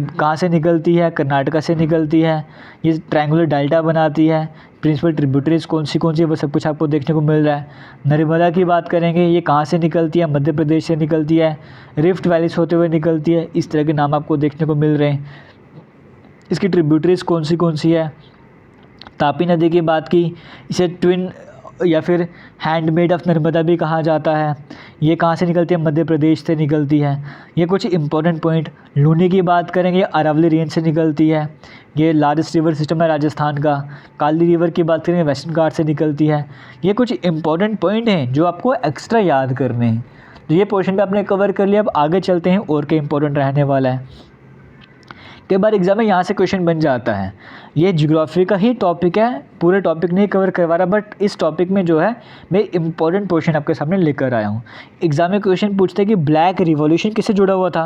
कहाँ से निकलती है, कर्नाटका से निकलती है, ये ट्रायंगुलर डेल्टा बनाती है। प्रिंसिपल ट्रिब्यूटरीज कौन सी है वो सब कुछ आपको देखने को मिल रहा है। नर्मदा की बात करेंगे, ये कहाँ से निकलती है, मध्य प्रदेश से निकलती है, रिफ्ट वैली से होते हुए निकलती है। इस तरह के नाम आपको देखने को मिल रहे हैं। इसकी ट्रिब्यूटरीज कौन सी है। तापी नदी की बात की, इसे ट्विन या फिर हैंडमेड ऑफ नर्मदा भी कहा जाता है। ये कहाँ से निकलती है, मध्य प्रदेश से निकलती है। ये कुछ इंपॉर्टेंट पॉइंट। लूनी की बात करेंगे, अरावली रेंज से निकलती है, ये लार्जेस्ट रिवर सिस्टम है राजस्थान का। काली रिवर की बात करेंगे, वेस्टर्न घाट से निकलती है। ये कुछ इंपॉर्टेंट पॉइंट हैं जो आपको एक्स्ट्रा याद करने हैं। तो ये पोर्शन भी आपने कवर कर लिया। अब आगे चलते हैं और क्या इंपॉर्टेंट रहने वाला है। कई बार एग्जाम में यहाँ से क्वेश्चन बन जाता है, ये ज्योग्राफी का ही टॉपिक है, पूरे टॉपिक नहीं कवर करवा रहा, बट इस टॉपिक में जो है मैं इंपॉर्टेंट पोर्शन आपके सामने लेकर आया हूँ। एग्जाम में क्वेश्चन पूछते हैं कि ब्लैक रिवॉल्यूशन किससे जुड़ा हुआ था।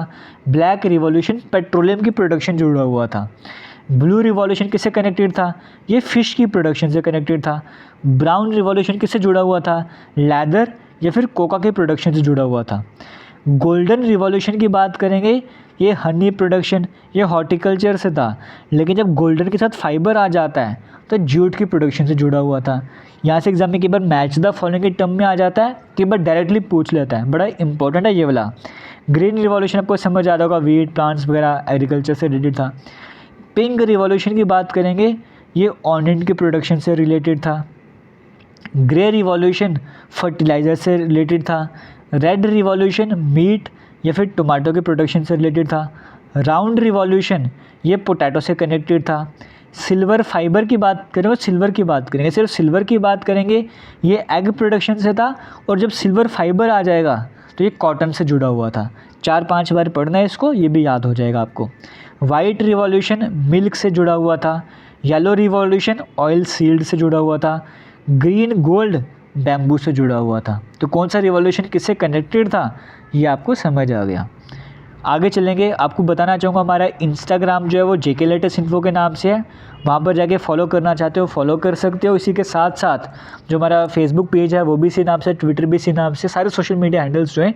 ब्लैक रिवॉल्यूशन पेट्रोलियम की प्रोडक्शन जुड़ा हुआ था। ब्लू रिवॉल्यूशन किससे कनेक्टेड था, ये फिश की प्रोडक्शन से कनेक्टेड था। ब्राउन रिवॉल्यूशन किससे जुड़ा हुआ था, लेदर या फिर कोका के प्रोडक्शन से जुड़ा हुआ था। गोल्डन रिवॉल्यूशन की बात करेंगे, ये हनी प्रोडक्शन, ये हॉर्टिकल्चर से था, लेकिन जब गोल्डन के साथ फाइबर आ जाता है तो जूट की प्रोडक्शन से जुड़ा हुआ था। यहाँ से एग्जाम में कई बार मैच द फॉलोइंग के टर्म में आ जाता है, कई बार डायरेक्टली पूछ लेता है, बड़ा इंपॉर्टेंट है ये वाला। ग्रीन रिवॉल्यूशन आपको समझ आ रहा होगा, वीट प्लांट्स वगैरह एग्रीकल्चर से रिलेटेड था। पिंक रिवॉल्यूशन की बात करेंगे, ये ऑनियन के प्रोडक्शन से रिलेटेड था। ग्रे रिवॉल्यूशन फर्टिलाइज़र से रिलेटेड था। रेड रिवॉल्यूशन मीट या फिर टोमेटो के प्रोडक्शन से रिलेटेड था। राउंड रिवॉल्यूशन ये पोटैटो से कनेक्टेड था। सिल्वर फाइबर की बात करें, सिल्वर की बात करेंगे, सिर्फ सिल्वर की बात करेंगे, ये एग प्रोडक्शन से था। और जब सिल्वर फाइबर आ जाएगा तो ये कॉटन से जुड़ा हुआ था। 4-5 बार पढ़ना है इसको, ये भी याद हो जाएगा आपको। वाइट रिवॉल्यूशन मिल्क से जुड़ा हुआ था। येलो रिवॉल्यूशन ऑयल सील्ड से जुड़ा हुआ था। ग्रीन गोल्ड बैम्बू से जुड़ा हुआ था। तो कौन सा रिवॉल्यूशन किससे कनेक्टेड था, ये आपको समझ आ गया। आगे चलेंगे, आपको बताना चाहूँगा हमारा इंस्टाग्राम जो है वो जेके लेटेस्ट इन्फो के नाम से है, वहाँ पर जाके फॉलो करना चाहते हो फॉलो कर सकते हो। इसी के साथ साथ जो हमारा फेसबुक पेज है वो भी इसी नाम से, ट्विटर भी इसी नाम से, सारे सोशल मीडिया हैंडल्स जो हैं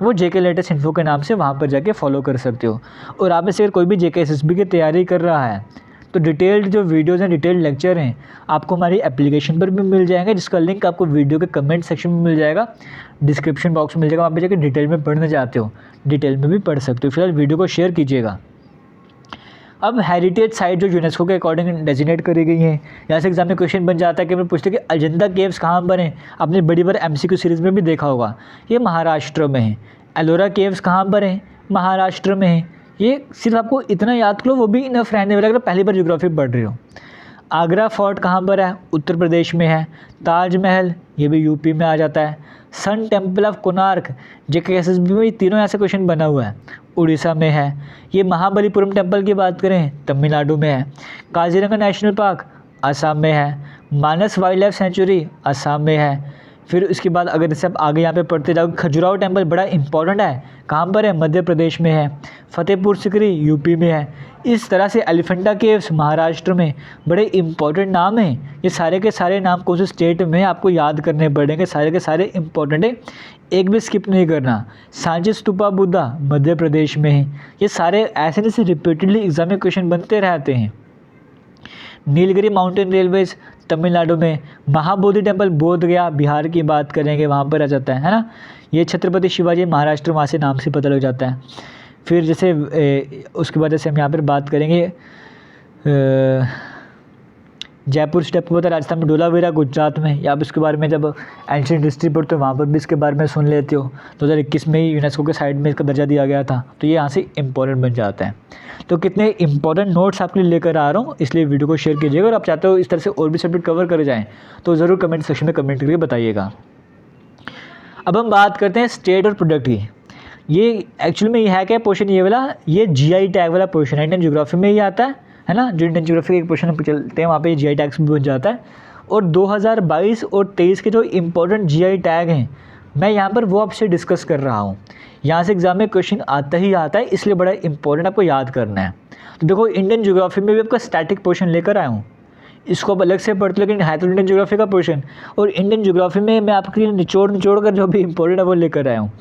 वो जेके लेटेस्ट इन्फो के नाम से, वहाँ पर जाके फॉलो कर सकते हो। और आप में से अगर कोई भी जेके एसएसबी की तैयारी कर रहा है तो डिटेल्ड जो वीडियोज़ हैं, डिटेल्ड लेक्चर हैं, आपको हमारी एप्लीकेशन पर भी मिल जाएंगे, जिसका लिंक आपको वीडियो के कमेंट सेक्शन में मिल जाएगा, डिस्क्रिप्शन बॉक्स में मिल जाएगा। वहाँ पे जाकर डिटेल में पढ़ना चाहते हो डिटेल में भी पढ़ सकते हो। फिलहाल वीडियो को शेयर कीजिएगा। अब हेरिटेज साइट जो यूनेस्को के अकॉर्डिंग डेजिग्नेट करी गई हैं, यहाँ से एग्जाम में क्वेश्चन बन जाता है कि मैं पूछते कि अजंता केव्स कहाँ पर हैं। आपने बड़ी बार MCQ सीरीज़ में भी देखा होगा, ये महाराष्ट्र में है। एलोरा केव्स कहाँ पर हैं, महाराष्ट्र में है। ये सिर्फ आपको इतना याद करो, वो भी इनफ रहने वाला अगर पहली बार ज्योग्राफी पढ़ रहे हो। आगरा फोर्ट कहाँ पर है, उत्तर प्रदेश में है। ताजमहल ये भी यूपी में आ जाता है। Sun temple of Konark JK SSB में तीनों ऐसे क्वेश्चन बना हुआ है, उड़ीसा में है। ये महाबलीपुरम टेम्पल की बात करें तमिलनाडु में है। काजीरंगा नेशनल पार्क असम में है। मानस वाइल्ड लाइफ सेंचुरी असम में है। फिर उसके बाद अगर जैसे आप आगे यहाँ पे पढ़ते जाओ, खजुराहो टेम्पल बड़ा इंपॉर्टेंट है, कहाँ पर है, मध्य प्रदेश में है। फतेहपुर सिकरी यूपी में है। इस तरह से एलिफेंटा केव्स महाराष्ट्र में, बड़े इंपॉर्टेंट नाम हैं। ये सारे के सारे नाम कौन से स्टेट में आपको याद करने पड़ेंगे, सारे के सारे इंपॉर्टेंट है, एक भी स्किप नहीं करना। सांची स्तूपा बुद्धा मध्य प्रदेश में है। ये सारे ऐसे जैसे रिपीटेडली एग्जाम में क्वेश्चन बनते रहते हैं। नीलगिरी माउंटेन रेलवेज तमिलनाडु में महाबोधि टेम्पल बोध गया बिहार की बात करेंगे, वहाँ पर आ जाता है ना। ये छत्रपति शिवाजी महाराष्ट्र वहाँ से नाम से पता लग जाता है। फिर जैसे उसके बाद जैसे हम यहाँ पर बात करेंगे जयपुर स्टेप को पता है राजस्थान में, धोलावीरा गुजरात में, या आप इसके बारे में जब एंशिएंट हिस्ट्री पढ़ते हो वहाँ पर भी इसके बारे में सुन लेते हो। 2021 में ही यूनेस्को के साइड में इसका दर्जा दिया गया था, तो ये यहाँ से इम्पोर्टेंट बन जाता है। तो कितने इंपॉर्टेंट नोट्स आपके लिए लेकर आ रहा हूँ, इसलिए वीडियो को शेयर कीजिएगा। और आप चाहते हो इस तरह से और भी सब्जेक्ट कवर करे जाएँ तो ज़रूर कमेंट सेक्शन में कमेंट करके बताइएगा। अब हम बात करते हैं स्टेट और प्रोडक्ट की। ये एक्चुअली में ये है क्या पोर्शन, ये वाला ये जीआई टैग वाला पोर्शन है, इंडियन ज्योग्राफी में ही आता है ना। जो इंडियन ज्योग्राफी के एक पोर्शन पे चलते हैं वहाँ पे जीआई टैग्स भी बन जाता है। और 2022 और 23 के जो इंपॉर्टेंट जीआई टैग हैं मैं यहाँ पर वो आपसे डिस्कस कर रहा हूँ। यहाँ से एग्जाम में क्वेश्चन आता ही आता है, इसलिए बड़ा इंपॉर्टेंट आपको याद करना है। तो देखो इंडियन ज्योग्राफी में भी आपका स्टैटिक पोर्शन लेकर आया हूँ, इसको अब अलग से पढ़ते, लेकिन है तो इंडियन ज्योग्राफी का पोर्शन। और इंडियन ज्योग्राफी में मैं आपके लिए निचोड़ कर जो भी इंपॉर्टेंट है वो लेकर आया हूँ।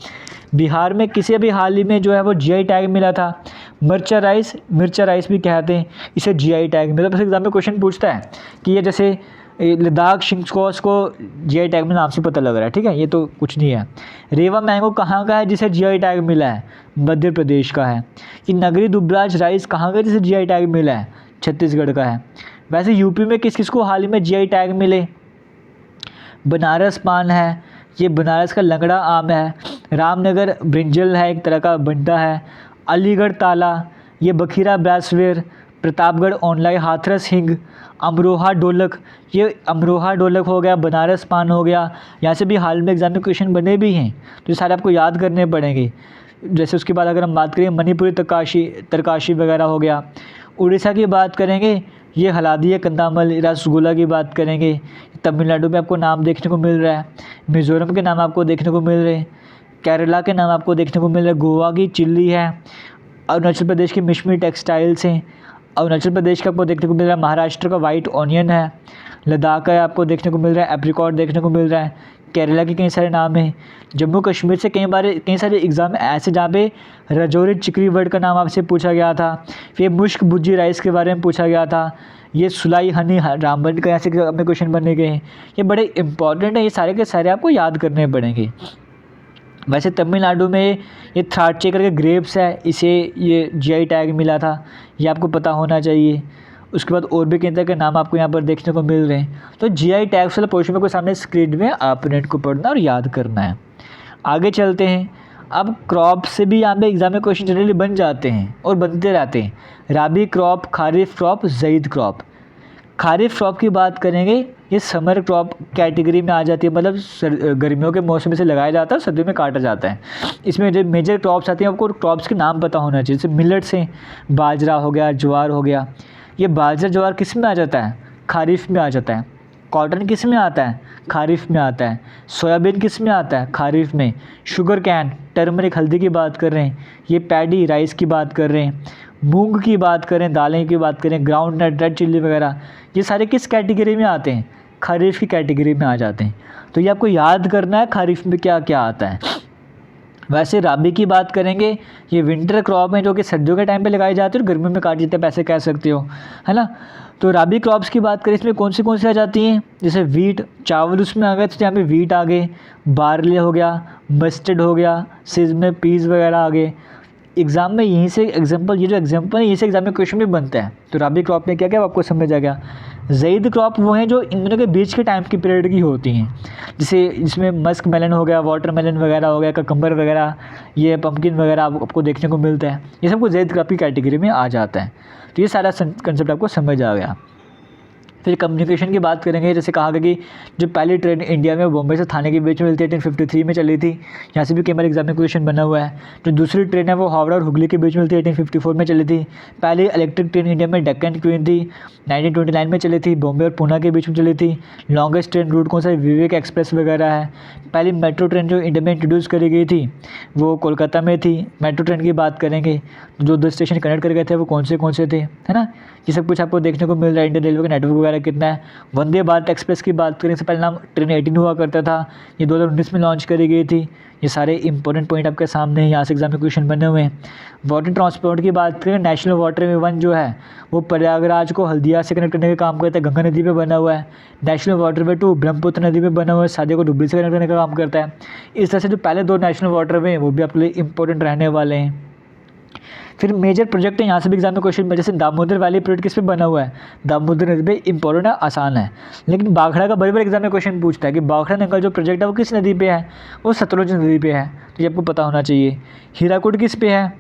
बिहार में किसी अभी हाल ही में जो है वो जीआई टैग मिला था, मिर्चा राइस भी कहते हैं, इसे जीआई टैग मिला। बस एग्जाम में क्वेश्चन पूछता है कि ये जैसे लद्दाख शिंगस्कॉस को जीआई टैग में नाम से पता लग रहा है, ठीक है, ये तो कुछ नहीं है। रेवा मैंगो कहाँ का है जिसे जीआई टैग मिला है, मध्य प्रदेश का है। कि नगरी दुबराज राइस कहाँ का है जिसे जीआई टैग मिला है, छत्तीसगढ़ का है। वैसे यूपी में किस किस को हाल ही में जीआई टैग मिले, बनारस पान है, ये बनारस का लंगड़ा आम है। रामनगर ब्रिंजल है, एक तरह का बंटा है। अलीगढ़ ताला, ये बखीरा ब्रासवेयर। प्रतापगढ़ ऑनलाइन हाथरस हिंग। अमरोहा ढोलक, ये अमरोहा ढोलक हो गया, बनारस पान हो गया। यहाँ से भी हाल में एग्जाम में क्वेश्चन बने भी हैं, तो ये सारे आपको याद करने पड़ेंगे। जैसे उसके बाद अगर हम बात करें मणिपुरी तरकाशी वगैरह हो गया। उड़ीसा की बात करेंगे, ये हलादिया कंदामल रसगुल्ला की बात करेंगे। तमिलनाडु में आपको नाम देखने को मिल रहा है, मिज़ोरम के नाम आपको देखने को मिल रहे हैं, केरला के नाम आपको देखने को मिल रहा है, गोवा की चिल्ली है, अरुणाचल प्रदेश की मिश्मी टेक्सटाइल्स हैं, अरुणाचल प्रदेश का आपको देखने को मिल रहा है, महाराष्ट्र का वाइट ऑनियन है, लद्दाख का आपको देखने को मिल रहा है, एप्रिकॉट देखने को मिल रहा है, केरला के कई सारे नाम हैं। जम्मू कश्मीर से कई सारे एग्ज़ाम ऐसे जहाँ पे राजौरी चिकरी वर्ड का नाम आपसे पूछा गया था। फिर मुश्क भुज्जी राइस के बारे में पूछा गया था। ये सुलाई हनी रामबन का ऐसे अपने क्वेश्चन बनने गए हैं, ये बड़े इंपॉर्टेंट है, ये सारे के सारे आपको याद करने पड़ेंगे। वैसे तमिलनाडु में ये थ्राटचे करके ग्रेप्स है, इसे ये जीआई टैग मिला था, ये आपको पता होना चाहिए। उसके बाद और भी कई तरह के नाम आपको यहाँ पर देखने को मिल रहे हैं। तो जीआई टैग्स वाला पोर्शन में कोई सामने स्क्रीन में आपने इनको पढ़ना और याद करना है। आगे चलते हैं। अब क्रॉप से भी यहाँ पे एग्जाम में क्वेश्चन जनरली बन जाते हैं और बनते रहते हैं। Rabi crop, kharif crop, zaid crop. Kharif crop की बात करेंगे, ये समर क्रॉप कैटेगरी में आ जाती है, मतलब गर्मियों के मौसम में से लगाया जाता है, सर्दियों में काटा जाता है। इसमें जो मेजर क्रॉप्स आती हैं आपको क्रॉप्स के नाम पता होना चाहिए। जैसे मिलेट्स हैं, बाजरा हो गया, ज्वार हो गया। ये बाजरा ज्वार किस में आ जाता है, खारिफ में आ जाता है। कॉटन किस में आता है, खारिफ में आता है। सोयाबीन किस में आता है, खारिफ में। शुगर कैन, टर्मरिक हल्दी की बात कर रहे हैं। ये पैडी राइस की बात कर रहे हैं। मूंग की बात करें, दालें की बात करें, ग्राउंड नट, रेड चिल्ली वगैरह, ये सारे किस कैटेगरी में आते हैं, खरीफ की कैटेगरी में आ जाते हैं। तो ये आपको याद करना है खरीफ में क्या क्या आता है। वैसे राबी की बात करेंगे, ये विंटर क्रॉप है जो कि सर्दियों के टाइम पे लगाई जाती है और गर्मियों में काट जितने पैसे कह सकते हो, है ना। तो राबी क्रॉप्स की बात करें, इसमें कौन सी आ जाती हैं, जैसे वीट, चावल उसमें आ गए तो यहाँ पे वीट आ गए, बार्ली हो गया, मस्टर्ड हो गया, सिज़मे पीस वगैरह आ गए। एग्जाम में यहीं से एग्जाम्पल, ये जो एग्जाम्पल है यहीं से एग्जाम में क्वेश्चन भी बनता है। तो राबी क्रॉप में क्या क्या आपको समझ आ गया। ज़ईद क्रॉप वो हैं जो इन दोनों के बीच के टाइम की पीरियड की होती हैं, जैसे जिसमें मस्क मेलन हो गया, वाटर मेलन वगैरह हो गया, ककम्बर वगैरह, ये पम्पकिन वगैरह आपको देखने को मिलता है। ये सबको ज़ईद क्रॉप की कैटेगरी में आ जाता है। तो ये सारा कंसेप्ट आपको समझ आ गया। फिर कम्युनिकेशन की बात करेंगे, जैसे कहा गया कि जो पहली ट्रेन इंडिया में बॉम्बे से थाने के बीच में मिलती है 1853 में चली थी, यहाँ से भी कई बार एग्जाम में क्वेश्चन बना हुआ है। जो दूसरी ट्रेन है वो हावड़ा और हुगली के बीच में मिलती है, 1854 में चली थी। पहली इलेक्ट्रिक ट्रेन इंडिया में डेक्कन क्वीन थी, 1929 में चली थी, बॉम्बे और पूना के बीच में चली थी। लॉन्गेस्ट ट्रेन रूट कौन सा है, विवेक एक्सप्रेस वगैरह है। पहली मेट्रो ट्रेन जो इंडिया में इंट्रोड्यूस करी गई थी वो कोलकाता में थी। मेट्रो ट्रेन की बात करेंगे, जो 2 स्टेशन कनेक्ट कर गए थे वो कौन से थे, है ना। ये सब कुछ आपको देखने को मिल रहा है, इंडियन रेलवे के नेटवर्क वगैरह कितना है। वंदे भारत एक्सप्रेस की बात करें, इससे पहले नाम ट्रेन 18 हुआ करता था, ये 2019 में लॉन्च करी गई थी। ये सारे इंपॉर्टेंट पॉइंट आपके सामने हैं, यहाँ से एग्जाम में क्वेश्चन बने हुए हैं। वाटर ट्रांसपोर्ट की बात करें, नेशनल वाटरवे वन जो है वो प्रयागराज को हल्दिया से कनेक्ट करने का काम करता है, गंगा नदी पे बना हुआ है। नेशनल वाटरवे 2 ब्रह्मपुत्र नदी पे बना हुआ है, शादी को डुबरी से कनेक्ट करने का काम करता है। इस तरह से जो पहले 2 नेशनल वाटरवे हैं वो भी आपके लिए इंपॉर्टेंट रहने वाले हैं। फिर मेजर प्रोजेक्ट है, यहाँ से भी एग्जाम में क्वेश्चन में, जैसे दामोदर वैली प्रोजेक्ट किस पे बना हुआ है, दामोदर नदी पे, इंपॉर्टेंट है, आसान है। लेकिन बाखड़ा का बड़े बड़े एग्जाम में क्वेश्चन पूछता है कि बाखड़ा नंगल जो प्रोजेक्ट है वो किस नदी पे है, वो सतलुज नदी पे है, तो ये आपको पता होना चाहिए। हीराकुड किस पे है,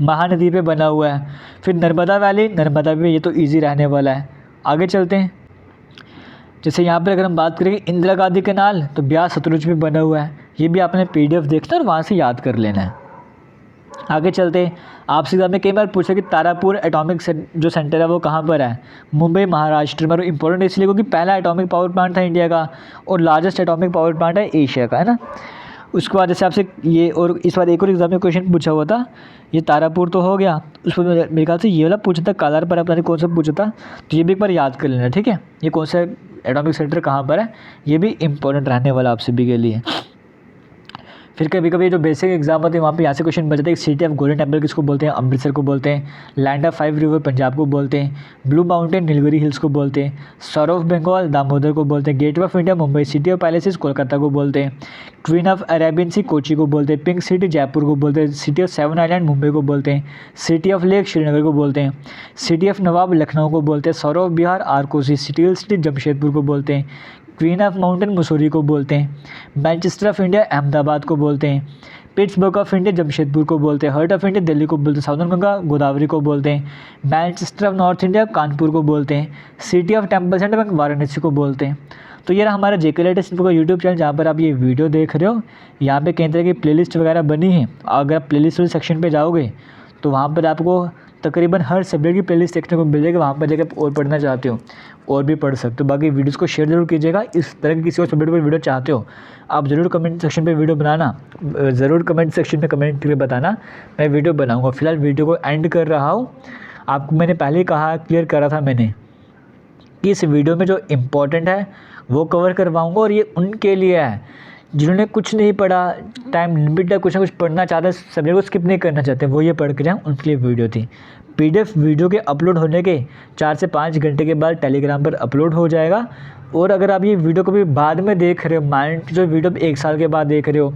महानदी पे बना हुआ है। फिर नर्मदा वैली, नर्मदा पे, ये तो ईजी रहने वाला है। आगे चलते हैं, जैसे यहाँ पर अगर हम बात करेंगे इंदिरा गांधी कैनाल, तो ब्यास सतलुज पे बना हुआ है। ये भी आपने PDF देखना और वहाँ से याद कर लेना है। आगे चलते, आपसे एग्जाम में कई बार पूछा कि तारापुर एटॉमिक जो सेंटर है वो कहाँ पर है, मुंबई महाराष्ट्र में। इंपॉर्टेंट इसलिए क्योंकि पहला एटॉमिक पावर प्लांट था इंडिया का और लार्जेस्ट एटॉमिक पावर प्लांट है एशिया का, है ना। उसके बाद जैसे आपसे ये, और इस बार एक और एग्जाम में क्वेश्चन पूछा हुआ था, ये तारापुर तो हो गया, उस पर मेरे ख्याल से ये वाला पूछा था, कालार पर पता नहीं कौन सा पूछा था, तो ये भी एक बार याद कर लेना, ठीक है। ये कौन सा एटॉमिक सेंटर कहाँ पर है, ये भी इंपॉर्टेंट रहने वाला आप सभी के लिए। फिर कभी कभी जो बेसिक एग्जाम होते हैं वहाँ पे यहाँ से क्वेश्चन बचते हैं, सिटी ऑफ गोल्डन टेम्पल किसको बोलते हैं, अमृतसर को बोलते हैं। लैंड ऑफ 5 रिवर पंजाब को बोलते हैं। ब्लू माउंटेन नीलगिरी हिल्स को बोलते हैं। सर ऑफ बंगाल दामोदर को बोलते हैं। Gateway of India Mumbai, city of palaces Kolkata को बोलते हैं। क्वीन ऑफ अरेबियन सी कोची को बोलते हैं। पिंक सिटी जयपुर को बोलते हैं। सिटी ऑफ 7 आइलैंड मुंबई को बोलते हैं। सिटी ऑफ लेक श्रीनगर को बोलते हैं। सिटी ऑफ नवाब लखनऊ को बोलते हैं। सर ऑफ बिहार आरकोसी, सिटी सिटी जमशेदपुर को बोलते हैं। क्वीन ऑफ माउंटेन मसूरी को बोलते हैं। मैनचेस्टर ऑफ इंडिया अहमदाबाद को बोलते हैं। पिट्सबर्ग ऑफ इंडिया जमशेदपुर को बोलते हैं। हार्ट ऑफ इंडिया दिल्ली को बोलते हैं। साउदर्न गंगा गोदावरी को बोलते हैं। Manchester of north India Kanpur को बोलते हैं। City of temple centre Varanasi को बोलते हैं। तो ये रहा हमारा JK लेटेस्ट इन्फो का यूट्यूब चैनल, जहाँ पर आप ये वीडियो देख रहे हो। यहाँ पे कई तरह की प्लेलिस्ट वगैरह बनी है। अगर आप प्लेलिस्ट वाले सेक्शन पे जाओगे तो वहाँ पर आपको तकरीबन हर सब्जेक्ट की प्लेलिस्ट देखने को मिल जाएगी। वहाँ पर जाकर और पढ़ना चाहते हो और भी पढ़ सकते हो। बाकी वीडियोस को शेयर जरूर कीजिएगा। इस तरह की किसी और सब्जेक्ट पर वीडियो चाहते हो आप ज़रूर कमेंट सेक्शन पे वीडियो बनाना, ज़रूर कमेंट सेक्शन में कमेंट करके बताना, मैं वीडियो बनाऊँगा। फिलहाल वीडियो को एंड कर रहा हूँ। आपको मैंने पहले ही कहा, क्लियर करा था मैंने कि इस वीडियो में जो इम्पोर्टेंट है वो कवर करवाऊँगा, और ये उनके लिए है जिन्होंने कुछ नहीं पढ़ा, टाइम लिमिट है, कुछ ना कुछ पढ़ना चाहते हैं, सब्जेक्ट को स्किप नहीं करना चाहते, वो ये पढ़ के जाएँ, उनके लिए वीडियो थी। PDF वीडियो के अपलोड होने के 4 से 5 घंटे के बाद टेलीग्राम पर अपलोड हो जाएगा। और अगर आप ये वीडियो को भी बाद में देख रहे हो, मान जो वीडियो 1 साल के बाद देख रहे हो,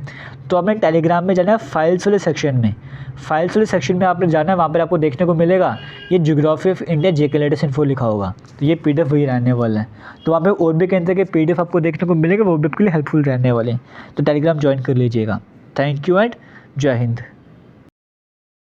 तो आपने टेलीग्राम में जाना है फाइल्स वाले सेक्शन में। फाइल्स वाले सेक्शन में आपने जाना है, वहाँ पर आपको देखने को मिलेगा ये geography of India JK latest info लिखा होगा, तो ये PDF वही रहने वाला है। तो वहाँ पे और भी कहते हैं कि PDF आपको देखने को मिलेगा, वो भी आपके लिए हेल्पफुल रहने वाले हैं। तो टेलीग्राम ज्वाइन कर लीजिएगा। थैंक यू एंड जय हिंद।